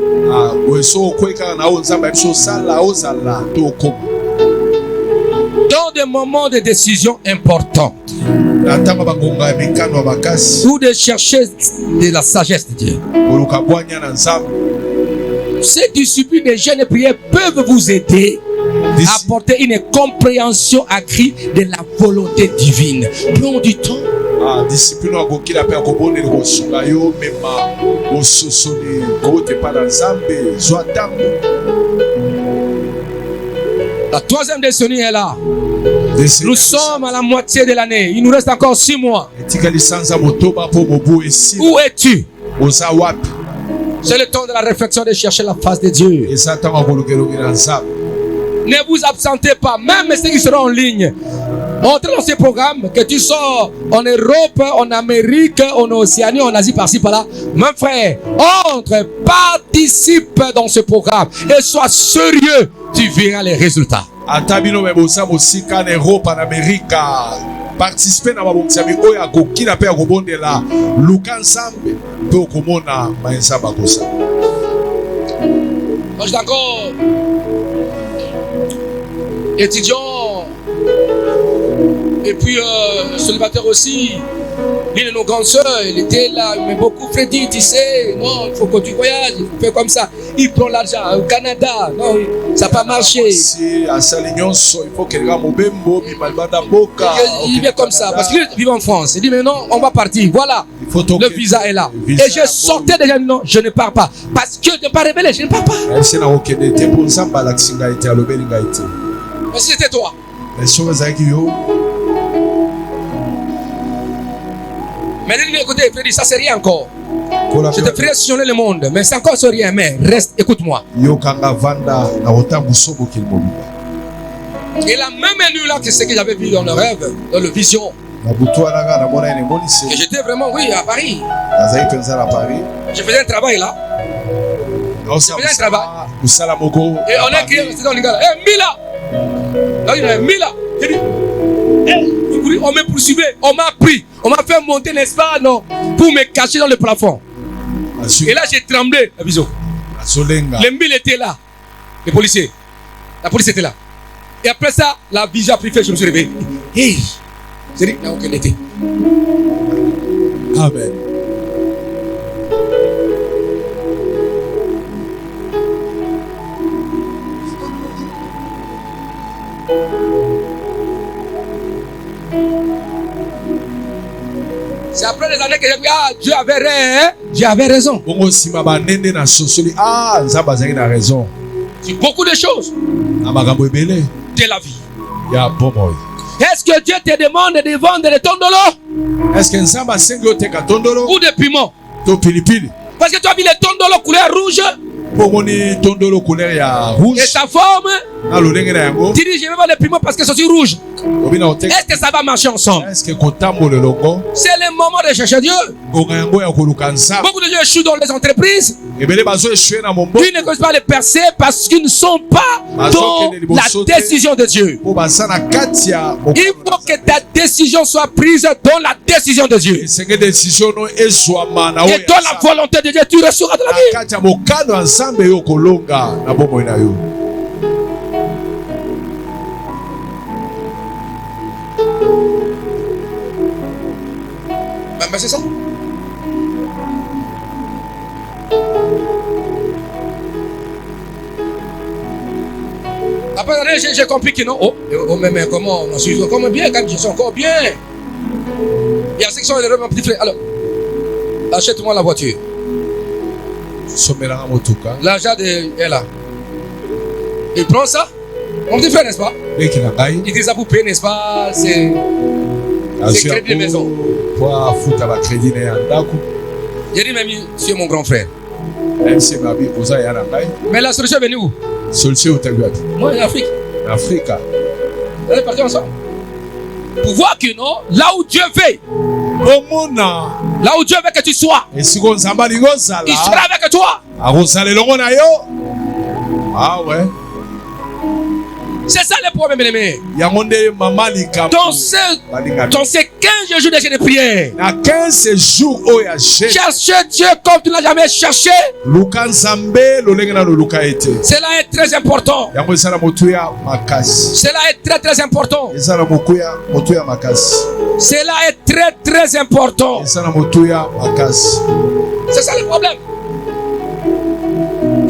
Speaker 2: boye so okwei kaka na oyo nzambe ya biso osala ozala to okoma
Speaker 1: Dans des moments de décision importants,
Speaker 2: na ntango bakonga ya mikano ya makasi
Speaker 1: ou de chercher de la sagesse de Dieu.
Speaker 2: koluka bwanya na nzambe
Speaker 1: Ces disciplines de jeûne et prière peuvent vous aider à apporter une compréhension accrue de la volonté divine. Prends du temps.
Speaker 2: discipline akokila mpe akobondeli kosunga yo mema bososoli kouta epai na nzambe zwa ntango
Speaker 1: La troisième décennie est là. Nous sommes à la moitié de l'année. Il nous reste encore 6 mois.
Speaker 2: etikali sanza motoba mpo mobu esila
Speaker 1: Où es-tu?
Speaker 2: oza wapi
Speaker 1: C'est le temps de la réflexion de chercher la face de Dieu.
Speaker 2: eza ntango akolukelongi na nzambe
Speaker 1: Ne vous absentez pas, même ceux qui seront en ligne. Entrez dans ces programmes, que tu sois en Europe, en Amérique, en Océanie, en Asie, par-ci, par-là. Mon frère, entre, participe dans ce programme et sois sérieux, tu verras les résultats.
Speaker 2: ata bino me boza mosika na Europe na Amerika participe na babokisami oyo akokila mpe akobondela luka nzambe mpe okomona baenza bakosa
Speaker 1: Moi, je suis encore étudiant et puis célibataire aussi. L'une de nos grandes sœurs, elle était là, mais beaucoup Freddy, tu sais, non, il faut que tu voyages, il faut faire comme ça. Il prend l'argent au Canada, non, ça n'a pas marché.
Speaker 2: Si à Salignon, il faut qu'il y ait un Mobembo, Bimalbada Boka.
Speaker 1: Il vient comme ça, parce qu'il vit en France. Il dit, mais non, on va partir, voilà. Le visa est là. Et je sortais déjà, non, je ne pars pas. Parce que je ne pas révélé, je ne pars pas.
Speaker 2: Mais si
Speaker 1: c'était toi. Mais écoutez, Freddy, ça c'est rien encore. Je te ferai sillonner le monde, mais c'est encore sur rien. Mais reste, écoute-moi. Et la même nuit là que ce que j'avais vu dans le rêve, dans le vision. Et j'étais vraiment, oui, à Paris. Je faisais un travail là. Je faisais un travail. Et on a crié dans les gars. Hé, Mila! Là, il y a Mila. J'ai dit, on me poursuivait, on m'a pris, on m'a fait monter, n'est-ce pas, non, pour me cacher dans le plafond. Et là, j'ai tremblé. Les mille étaient là, les policiers. La police était là. Et après ça, la vision a pris fait, je me suis réveillé. Hey, j'ai dit, là où qu'elle était.
Speaker 2: Amen.
Speaker 1: C'est après des années que j'ai dit, ah, Dieu avait raison. Dieu avait raison. Sur beaucoup de choses de la vie. Est-ce que Dieu te demande de vendre des tondolo? Ou des piments? Parce que tu as vu les tondolo couleur rouge. Et sa forme, tu dis je vais voir les piments parce que c'est rouge. Est-ce que ça va marcher ensemble? C'est le moment de chercher Dieu. Beaucoup de gens échouent dans les entreprises. Ils ne connaissent pas les percer parce qu'ils ne sont pas dans la décision de Dieu. Il faut que ta décision soit prise dans la décision de Dieu. Et dans la volonté de Dieu, tu resteras de la vie. Mais c'est ça. Après j'ai compris que non. Oh mais comment on suit comme bien quand je suis encore bien. Il y a ceux qui sont les mon petit frère. Alors, achète-moi la voiture. L'argent est là. Il prend ça. Mon petit frère, n'est-ce pas? Il dit ça pour payer, n'est-ce pas? C'est crédit de maison. J'ai dit, même c'est mon grand frère. Mais la solution est venue où? Moi, en Afrique. On est partis ensemble. Pour voir que non, là où Dieu veut. Là où Dieu veut que tu sois, il sera avec toi.
Speaker 2: Ah ouais.
Speaker 1: C'est ça le problème, mes dans ces 15 jours de jeûne de prière, chercher Dieu comme tu n'as jamais cherché. Cela est très important. Cela est très très important. Cela est très très important. C'est ça le problème.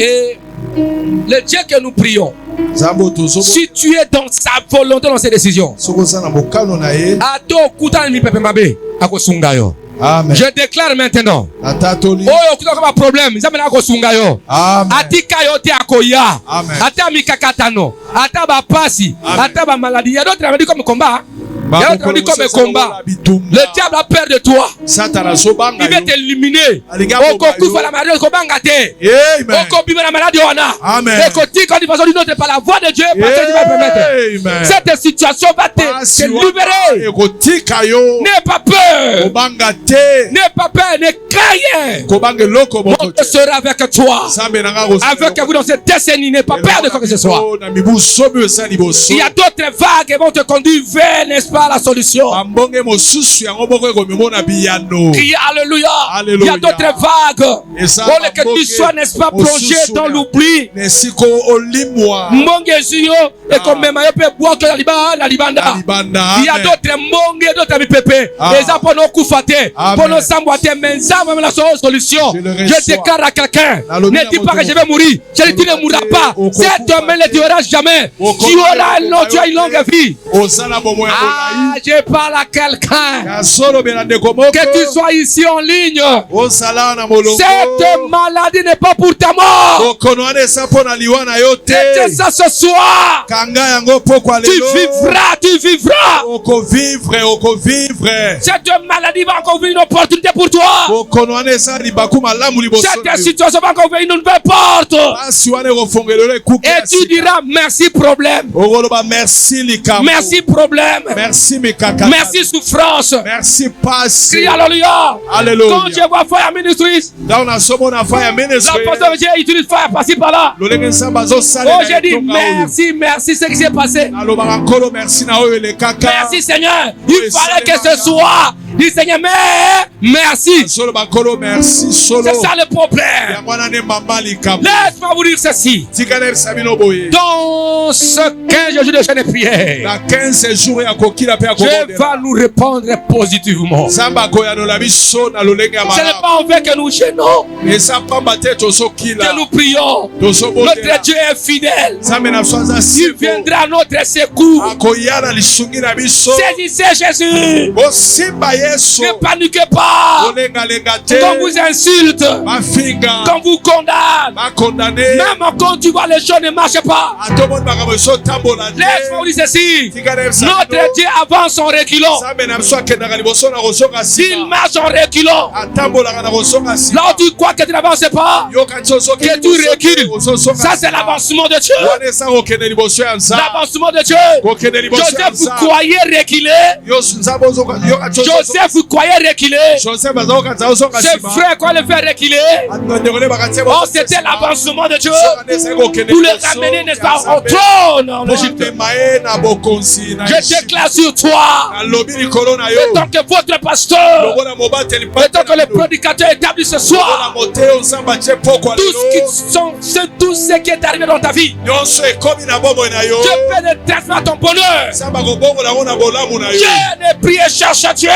Speaker 1: Et le Dieu que nous prions, si tu es dans sa volonté, dans ses décisions,
Speaker 2: Amen.
Speaker 1: Je déclare maintenant. Problème. Maladie. Il y a d'autres qui comme combat. Le diable a peur de toi. Il veut t'éliminer. Par la voix de Dieu, cette situation va te libérer. N'aie pas peur. N'aie pas peur. Ne rien.
Speaker 2: kobange loko
Speaker 1: Mon
Speaker 2: moko
Speaker 1: Dieu sera avec toi.
Speaker 2: Nzambe na nga kosala
Speaker 1: Avec vous dans cette décennie, n'est pas peur de quoi que ce soit.
Speaker 2: na mibuso esa liboso
Speaker 1: Il y a d'autres vagues qui vont te conduire vers, n'est-ce pas, la solution.
Speaker 2: bambonge mosusu yango moko ekomemona biyano.
Speaker 1: Criez Alléluia.
Speaker 2: Alléluia.
Speaker 1: Il y a d'autres vagues.
Speaker 2: Et ça,
Speaker 1: Pour que tu sois, n'est-ce pas, plongé dans l'oubli.
Speaker 2: nesiko olimwa
Speaker 1: Mbongezuyo et comme même il peut boire que la libanda.
Speaker 2: libanda.
Speaker 1: Il y a d'autres mbonge, d'autres amis pépé. Les gens pour nous koufate, pour nous s'emboîter, mais ça va la solution. Je déclare à quelqu'un, ne dis pas que je vais mourir. Je dis tu ne mourras pas. Cet homme ne tuera jamais. Tu auras une longue vie. Ah, je parle à quelqu'un. Que tu sois ici en ligne. Cette maladie n'est pas pour ta mort. C'est ça ce soir. Tu vivras. Cette maladie va encore ouvrir une opportunité pour toi. Cette situation va encore ouvrir une nouvelle porte. Et tu diras merci problème. Merci problème. Merci souffrance.
Speaker 2: Merci passe.
Speaker 1: Crie Alléluia.
Speaker 2: Alléluia.
Speaker 1: Quand je vois Fire Ministries,
Speaker 2: Dans la somona fire ministry.
Speaker 1: la pasteur Dieu utilise Fire par-ci par-là. Oh, j'ai dit merci ce qui s'est passé. Merci Seigneur. Il fallait que ce soit. Dis Seigneur, mais merci. C'est ça le problème. Laisse-moi vous dire ceci. Dans ce 15 jours de jeûne et prière, Dieu va nous répondre positivement. Ce n'est pas en fait que nous gênons, que nous prions. Notre Dieu est fidèle. Il viendra à notre secours. Saisissez Jésus. Ne paniquez pas. Quand vous insulte, quand vous condamne, même quand tu vois les choses ne marchent pas, laisse-moi vous dire ceci. Notre Dieu avance en reculant. Il marche en reculant. Là où tu crois que tu n'avances pas, que tu recules, ça c'est l'avancement de Dieu. L'avancement de Dieu. Joseph, vous croyez reculer. Joseph, vous croyez reculer. Ses frères, quoi le faire reculer? Oh, c'était l'avancement de Dieu. Vous le ramenez, n'est-ce pas, au trône en Égypte. Je déclare sur toi, tant que votre pasteur, tant que le prédicateur établi ce soir, tout ce qui est arrivé dans ta vie, Dieu peut le transmettre à ton bonheur. Dieu ne prie et cherche à Dieu.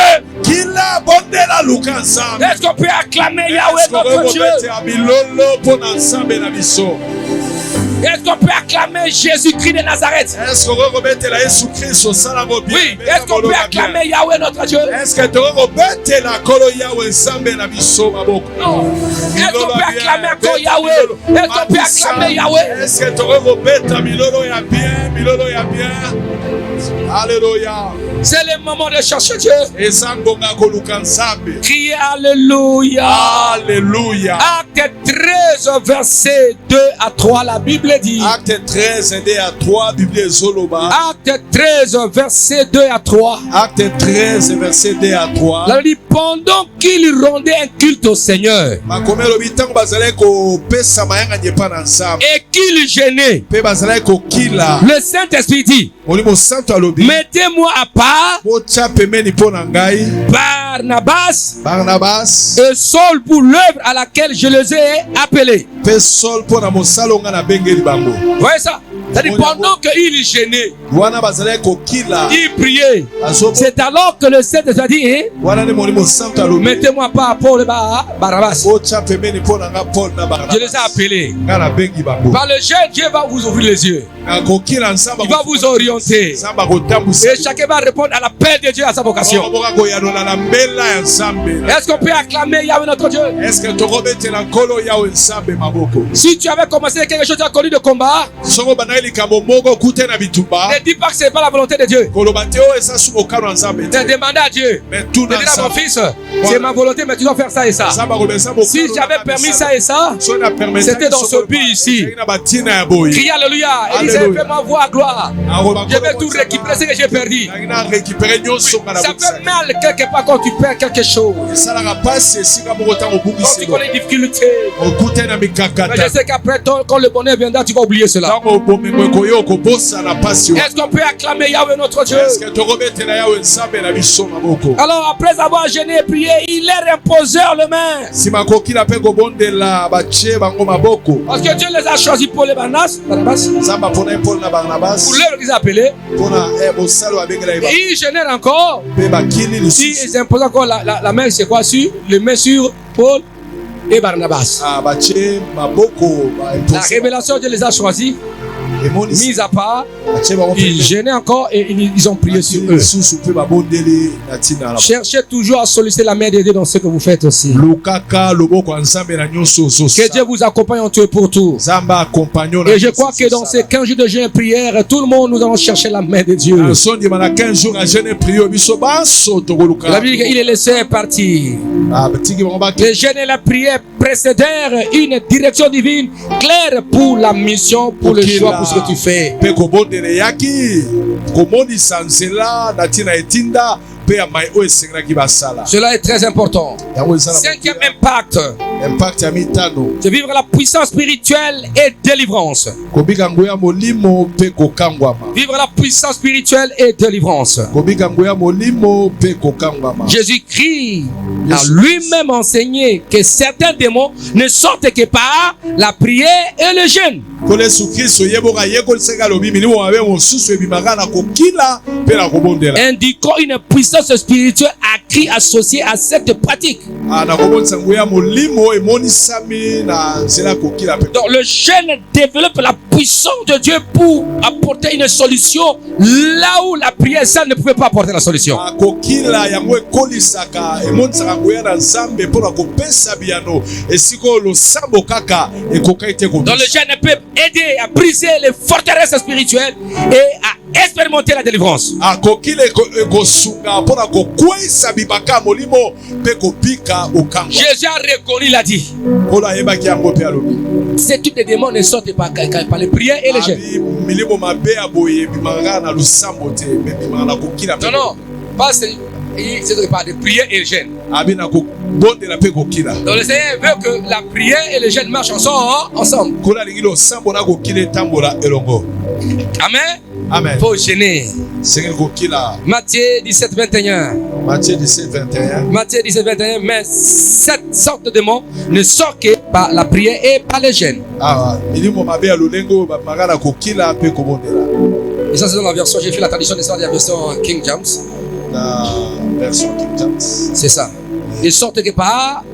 Speaker 1: Est-ce qu'on peut acclamer Yahweh notre Dieu? Est-ce qu'on peut acclamer Jésus-Christ de Nazareth? Oui. Est-ce qu'on peut acclamer Yahweh notre Dieu? Non. Est-ce qu'on peut acclamer encore Yahweh? Est-ce qu'on peut acclamer Yahweh?
Speaker 2: Alléluia.
Speaker 1: C'est le moment de chercher Dieu. Criez Alléluia.
Speaker 2: Alléluia.
Speaker 1: Acte 13, verset 2 à 3, la Bible dit.
Speaker 2: Acte 13, 2 à 3, Bible Zoloba.
Speaker 1: Acte 13, verset 2 à 3.
Speaker 2: Acte 13, verset 2 à 3.
Speaker 1: La dit, pendant qu'il rendait un culte au Seigneur et qu'il gênait, le Saint-Esprit dit, mettez-moi à part Barnabas et Saul pour l'œuvre à laquelle je les ai appelés. Vous voyez ça? C'est-à-dire pendant qu'il gênait, il priait. C'est alors que le Saint-Esprit dit, mettez-moi pas à Paul et Barnabas. Je les ai appelés. Par le jeûne, Dieu va vous ouvrir les yeux. Il va vous orienter. Et chacun va répondre à l'appel de Dieu à sa vocation. Est-ce qu'on peut acclamer Yahweh notre Dieu? Si tu avais commencé quelque chose, tu as connu de combat, ne dis pas que ce n'est pas la volonté de Dieu. Ne demandez à Dieu. Ne dis à mon fils, c'est ma volonté, mais tu dois faire ça et ça. Si j'avais permis ça et ça, c'était dans ce but ici. Criez Alléluia. Et c'est vraiment voir gloire. Je vais tout
Speaker 2: récupérer
Speaker 1: récupérer ce que j'ai perdu. Ça fait mal quelque part quand tu perds quelque chose. Quand tu connais les difficultés. Mais je sais qu'après, quand le bonheur viendra, tu vas oublier cela. Est-ce qu'on peut acclamer Yahweh notre Dieu? Alors après avoir gêné et prié, il leur imposèrent les mains. Parce que Dieu les a choisis pour les Barnabas. Pour l'œuvre qu'ils appelaient. Ils gênèrent encore. Ils imposent encore la main, c'est quoi? Les mains sur Paul et Barnabas. La révélation, Dieu les a choisis. Mis à part, ils gênaient encore et ils ont prié sur eux. Cherchez toujours à solliciter la main de Dieu dans ce que vous faites aussi. Que Dieu vous accompagne en tout et pour tout. Et je crois que dans ces 15 jours de jeûne et prière, tout le monde, nous allons chercher la main de Dieu. La Bible, il est laissé partir. Les jeûnes et la prière précédèrent une direction divine claire pour la mission, pour le choix, pour ce que tu fais. Cela est très important. Cinquième impact, c'est vivre la puissance spirituelle et délivrance. Vivre la puissance spirituelle et délivrance. Jésus-Christ a lui-même enseigné que certains démons ne sortent que par la prière et le jeûne. Indiquant une puissance spirituelle accrue associée à cette pratique. Donc le jeûne développe la puissance de Dieu pour apporter une solution là où la prière seule ne pouvait pas apporter la solution. Donc le jeûne peut aider à briser les forteresses spirituelles et à expérimenter la délivrance. Jésus a reconnu, il a dit, ces types de démons ne sortent pas par les prières et les jeûnes. Non, pas c'est par les prières et les jeûnes. Donc le Seigneur veut que la prière et le jeûne marchent ensemble. Amen.
Speaker 2: Amen.
Speaker 1: Il faut gêner. Matthieu 17, 21.
Speaker 2: Matthieu 17, 21.
Speaker 1: Matthieu 17, 21. Mais cette sorte de démon ne sort que par la prière et par le jeûne. Et ça, c'est dans la version, j'ai fait la traduction de la version King James.
Speaker 2: La version King James.
Speaker 1: C'est ça. Ils sortent que par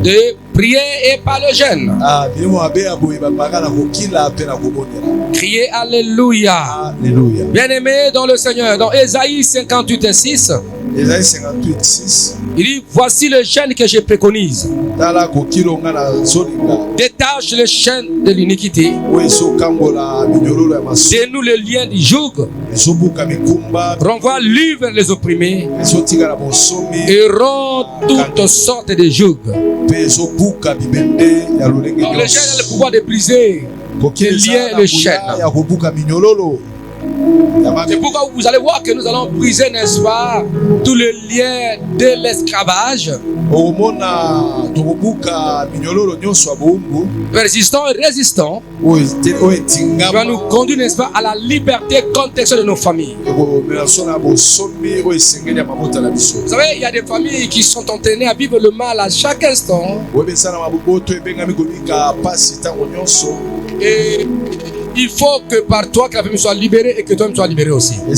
Speaker 1: de prier et par le jeûne. Criez Alléluia.
Speaker 2: Alléluia.
Speaker 1: Bien-aimé dans le Seigneur, dans Ésaïe 58 et 6,
Speaker 2: Ésaïe 58, 6.
Speaker 1: Il dit, voici le jeûne que je préconise. Détache le chaîne de l'iniquité. Dénoue le lien du joug. Renvoie lui vers les opprimés. Et rend toutes sortes de jougs. Donc le jeûne a le pouvoir de briser les liens et les chaînes. C'est pourquoi vous allez voir que nous allons briser, n'est-ce pas, tous les liens de l'esclavage. Persistant et résistant, qui va nous conduire, n'est-ce pas, à la liberté contextuelle de nos familles. Vous savez, il y a des familles qui sont entraînées à vivre le mal à chaque instant. Et il faut que par toi que la famille soit libérée et que toi-même sois libéré aussi. Il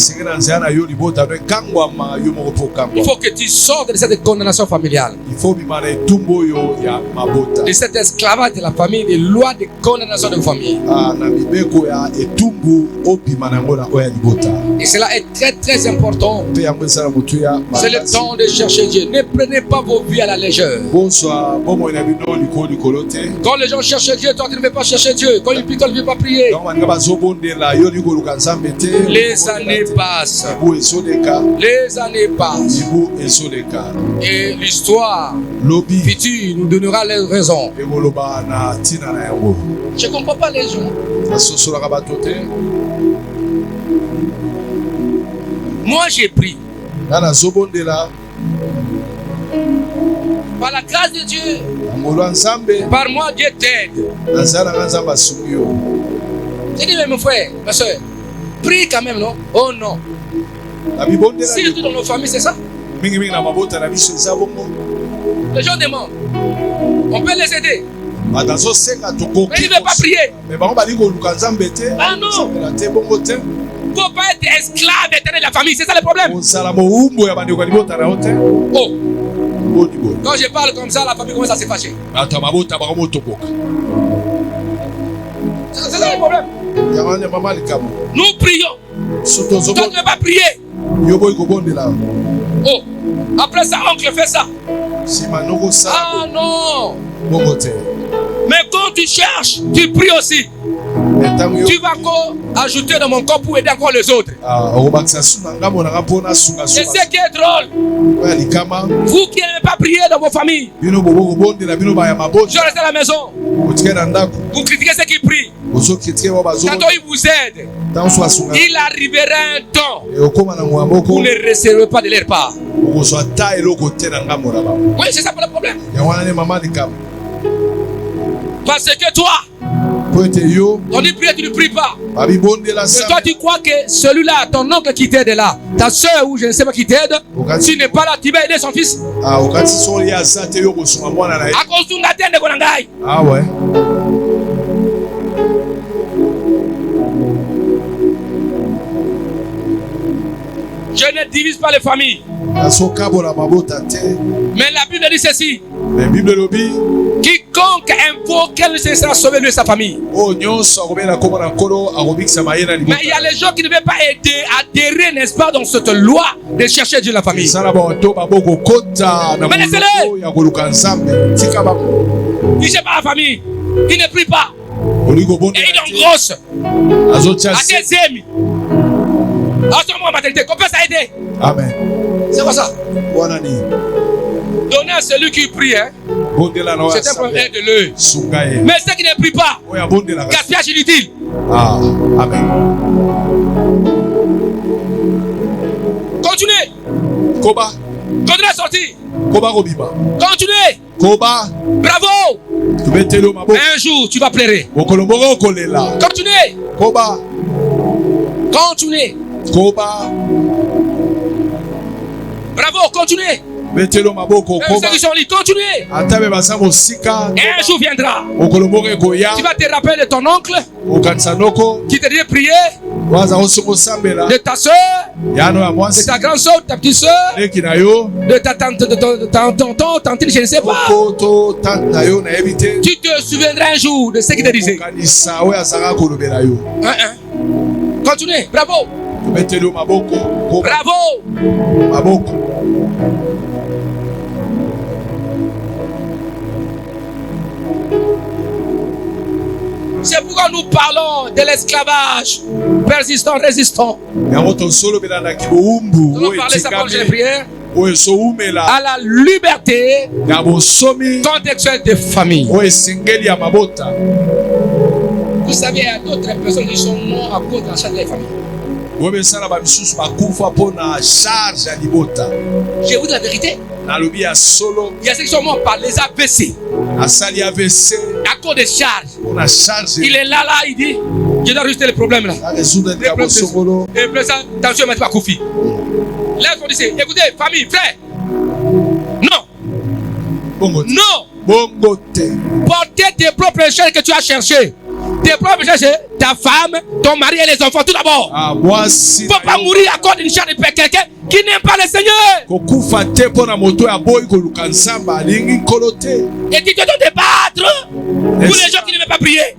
Speaker 1: faut que tu sortes de cette condamnation familiale, de cet esclavage de la famille, des lois de condamnation de la famille. Et cela est très très important. C'est le temps de chercher Dieu. Ne prenez pas vos vies à la légère. Quand les gens cherchent Dieu, toi tu ne veux pas chercher Dieu. Quand ils prient, toi tu ne veux pas prier. Les années passent. Les années passent. Et l'histoire future nous donnera les raisons. Je ne comprends pas les gens. Moi j'ai pris. Par la grâce de Dieu. Par moi Dieu t'aide. J'ai dit mais mon frère, ma soeur, prie quand même, non? Oh non. Surtout dans nos familles, c'est ça. Les gens demandent. On peut les aider. Mais ils ne veulent pas prier. Ah non. Il ne faut pas être esclave éternel de la famille, c'est ça le problème. Oh. Quand je parle comme ça, la famille commence à se fâcher. C'est ça le problème. Nous prions. Toi tu ne veux pas prier. Oh. Après ça, oncle fait ça. Ah non. Mais quand tu cherches, tu pries aussi. Tu vas encore ajouter dans mon corps pour aider encore les autres. Et ce qui est drôle, vous qui n'aimez pas prier dans vos familles, je reste à la maison. Vous critiquez ceux qui prient. Quand ils vous aident, il arrivera un temps où vous ne recevrez pas de leur part. Oui, c'est ça pour le problème. Parce que toi, on dit prier, tu ne pries pas. Et toi, tu crois que celui-là, ton oncle qui t'aide là, ta soeur ou je ne sais pas qui t'aide, tu n'es pas là, tu vas aider son fils. À cause d'une atteinte de Gonangaï.
Speaker 2: Ah ouais.
Speaker 1: Je ne divise pas les familles. Mais la Bible dit ceci. Quiconque invoque qu'elle sera sauvé lui et sa famille. Mais il y a les gens qui ne veulent pas aider, adhérer, n'est-ce pas, dans cette loi de chercher Dieu la famille. Mais laissez-les. Ils ne cherchent pas la famille. Ils ne prient pas. Et ils ont grosse. À des amis. À ce moment, maternité, qu'on peut s'aider.
Speaker 2: Amen.
Speaker 1: C'est quoi ça? Donner à celui qui prie, hein? C'est un problème de l'œil. Mais ceux qui ne prient pas, gaspillage inutile.
Speaker 2: Ah, amen.
Speaker 1: Continuez.
Speaker 2: Koba.
Speaker 1: Continuez à sortir.
Speaker 2: Koba Robiba.
Speaker 1: Continuez.
Speaker 2: Koba.
Speaker 1: Bravo. Un jour, tu vas pleurer. Continuez.
Speaker 2: Koba.
Speaker 1: Continuez.
Speaker 2: Koba.
Speaker 1: Bravo, continuez. Ceux qui sont libres, continuez. Et un jour viendra. Tu vas te rappeler de ton oncle qui te dit de prier, de ta soeur, de ta grande soeur, de ta petite soeur, de ta tante, de ton tonton, tantine, je ne sais pas. Tu te souviendras un jour de ce qu'il te disait. Continuez, bravo. Bravo. C'est pourquoi nous parlons de l'esclavage persistant, résistant. Nous allons parler sa parole de prière à la liberté contextuelle des familles. Vous savez, il y a d'autres personnes qui sont mortes à cause de la charge des familles. Je vous dis la vérité. Il y a ceux qui sont morts par les AVC. À cause des charges. Il est là, il dit je dois résoudre le problème là. Et puis ça, attention, mais pas Koufi. Là, il faut dire écoutez, famille, frère. Non. Non. Portez tes propres choses que tu as cherchées. Tes propres choses, ta femme, ton mari et les enfants, tout d'abord. Il ne faut pas mourir à cause d'une charge de quelqu'un qui n'aime pas le Seigneur. Et tu te dois te battre pour les gens qui ne veulent pas prier.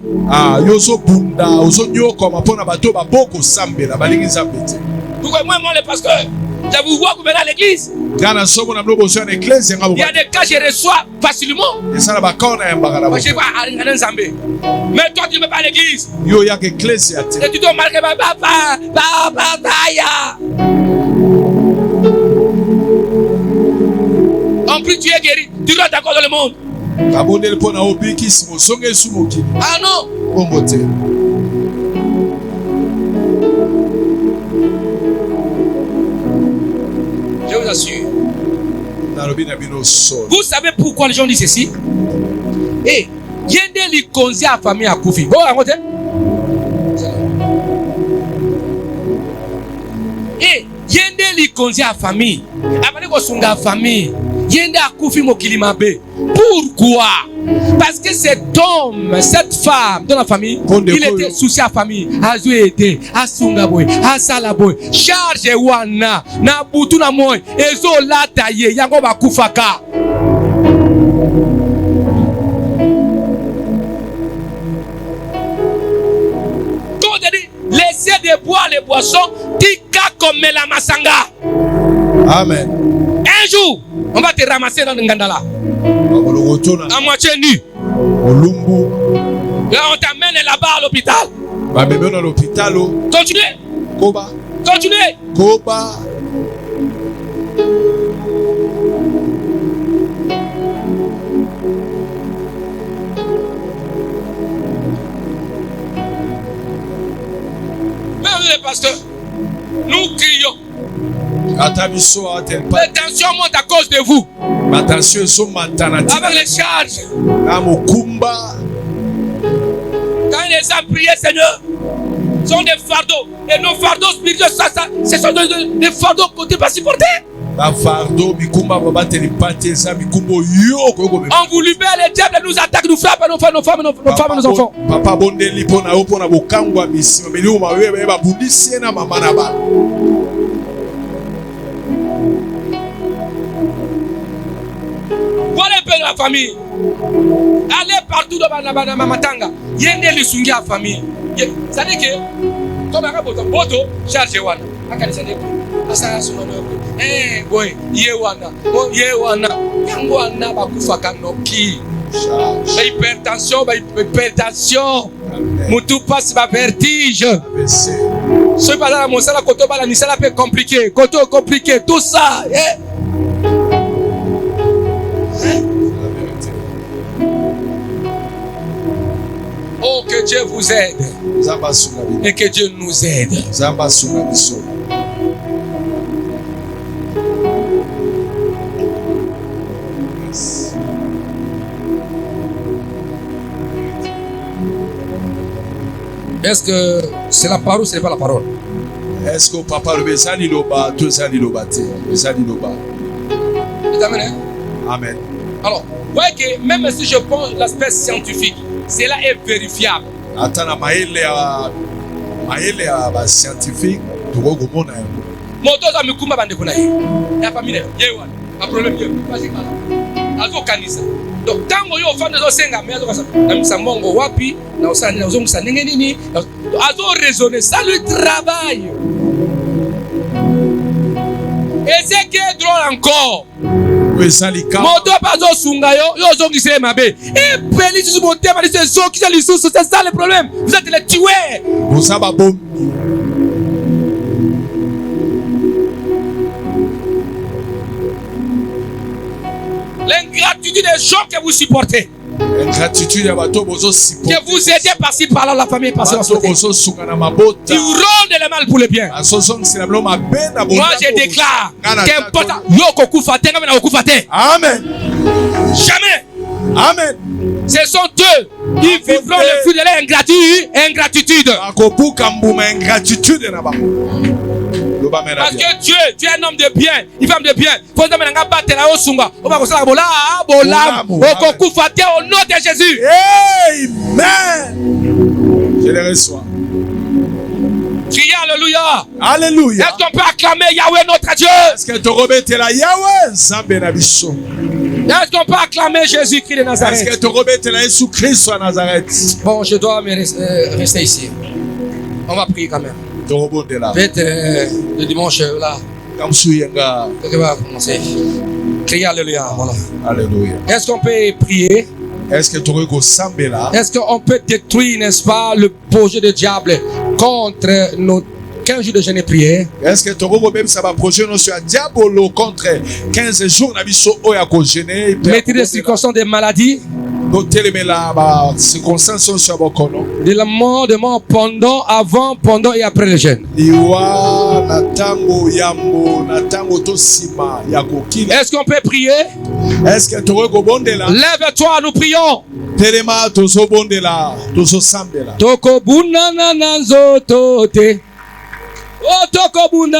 Speaker 1: Pourquoi moi, le pasteur, Je vous vois, vous venez à l'église. Il y a des cas que je reçois facilement. Mais toi, tu ne vas pas à l'église. Et tu dois marquer papa. En plus, tu es guéri. Tu dois d'accord dans le monde. Ah non. Je vous assure. Vous savez pourquoi les gens disent ceci? Et yende li konzi a famille a koufi. Bon, raconte. Et yende li konzi a famille. Abane ko sunga famille. Yende a koufi mo kilimabe. Pourquoi? Parce que cet homme, cette femme dans la famille, il était soucié à la famille. A joué, a sungaboy, a salaboy, charge wana, na butu na moy, ezo la taye, yango ba kufaka. Quand on dit, laissez de boire les boissons, tika comme la masanga.
Speaker 2: Amen.
Speaker 1: Un jour, on va te ramasser dans le ngandala. À moitié nu. Là, on t'amène là-bas à l'hôpital. Continuez. Continuez. Même les pasteurs, nous crions. Les tensions montent à cause de vous. Avec les charges. Quand les hommes prient, Seigneur, sont des fardeaux. Et nos fardeaux spirituels, ce sont des fardeaux qu'on ne peut pas supporter. On vous libère, les diables nous attaquent, nous frappent nos femmes, nos enfants. Voilà un peu de la famille. Allez partout dans la matanga. Yende le sungi à famille. Ça dit que, comme un boto, charge wana. Akanisa ne asa sunono. Boy, yewana. Yangwana bakufa kanoki. Hypertension. Mutu passe ba vertige. Ce pas là mon sala koto bala misala peu compliqué. Koto compliqué tout ça. Oh, que Dieu vous aide. Et que Dieu nous aide. Est-ce que c'est la parole ou ce n'est pas la parole?
Speaker 2: Est-ce que papa le besali loba, tout ça li loba te, besali loba. Amen.
Speaker 1: Alors, vous voyez que même si je prends l'aspect scientifique, cela est vérifiable.
Speaker 2: Attends, maïle à scientifique, tu vois comment on a.
Speaker 1: Moto za mikumba bande kuna ye. Ya famille yewa. Pas problème ye. Vas-y kala. Azo kanisa. Donc tango yo fande zo senga mais azo kasa. Na msambongo wapi na usani na uzongu sanenge nini? Azo raisonner, ça lui travaille. Et c'est qui est drôle encore. Moto pazo sunga yo zongi se mabe. Et peli su monter ma c'est zo qui les sous, c'est ça le problème. Vous êtes les tués.
Speaker 2: Vous avez bon.
Speaker 1: L'ingratitude des gens que vous supportez.
Speaker 2: L'ingratitude des bateaux que
Speaker 1: vous aidez par-ci par-là la famille par-ci la société. Tu rondes le mal pour le bien. Moi je déclare qu'importe yoko kufate ngame na okufate.
Speaker 2: Amen.
Speaker 1: Jamais.
Speaker 2: Amen.
Speaker 1: Ce sont eux qui vivront le fruit de l'ingratitude. Parce que Dieu, tu es un homme de bien, une femme de bien. Faut que tu battre la osunga. On va construire bolam. Au nom de Jésus.
Speaker 2: Amen. Je les reçois.
Speaker 1: Criez alléluia.
Speaker 2: Alléluia.
Speaker 1: Est-ce qu'on peut acclamer Yahweh notre Dieu?
Speaker 2: Est-ce que tu remettes la Yahweh?
Speaker 1: Est-ce qu'on peut acclamer Jésus-Christ de Nazareth?
Speaker 2: Est-ce que tu remettes la Jésus-Christ à Nazareth?
Speaker 1: Bon, je dois me rester ici. On va prier quand même. Peut-être le dimanche là,
Speaker 2: Kamsuyenga.
Speaker 1: Quelqu'un va commencer. Criez Alléluia. Voilà.
Speaker 2: Alléluia.
Speaker 1: Est-ce qu'on peut prier?
Speaker 2: Est-ce que tu aurais sambela?
Speaker 1: Est-ce qu'on peut détruire, n'est-ce pas, le projet du diable contre nos 15 jours de jeûne et prière?
Speaker 2: Est-ce que tu aurais même ça va projet non sur diabolo contre 15 jours na biso oya ko jeûner?
Speaker 1: Maîtrise des circonstances des maladies.
Speaker 2: De
Speaker 1: la mort, pendant, avant, pendant et après le jeûne. Est-ce qu'on peut prier?
Speaker 2: Est-ce que tu
Speaker 1: lève-toi, nous prions. Tokobuna nanzotote. Oh, tokobuna.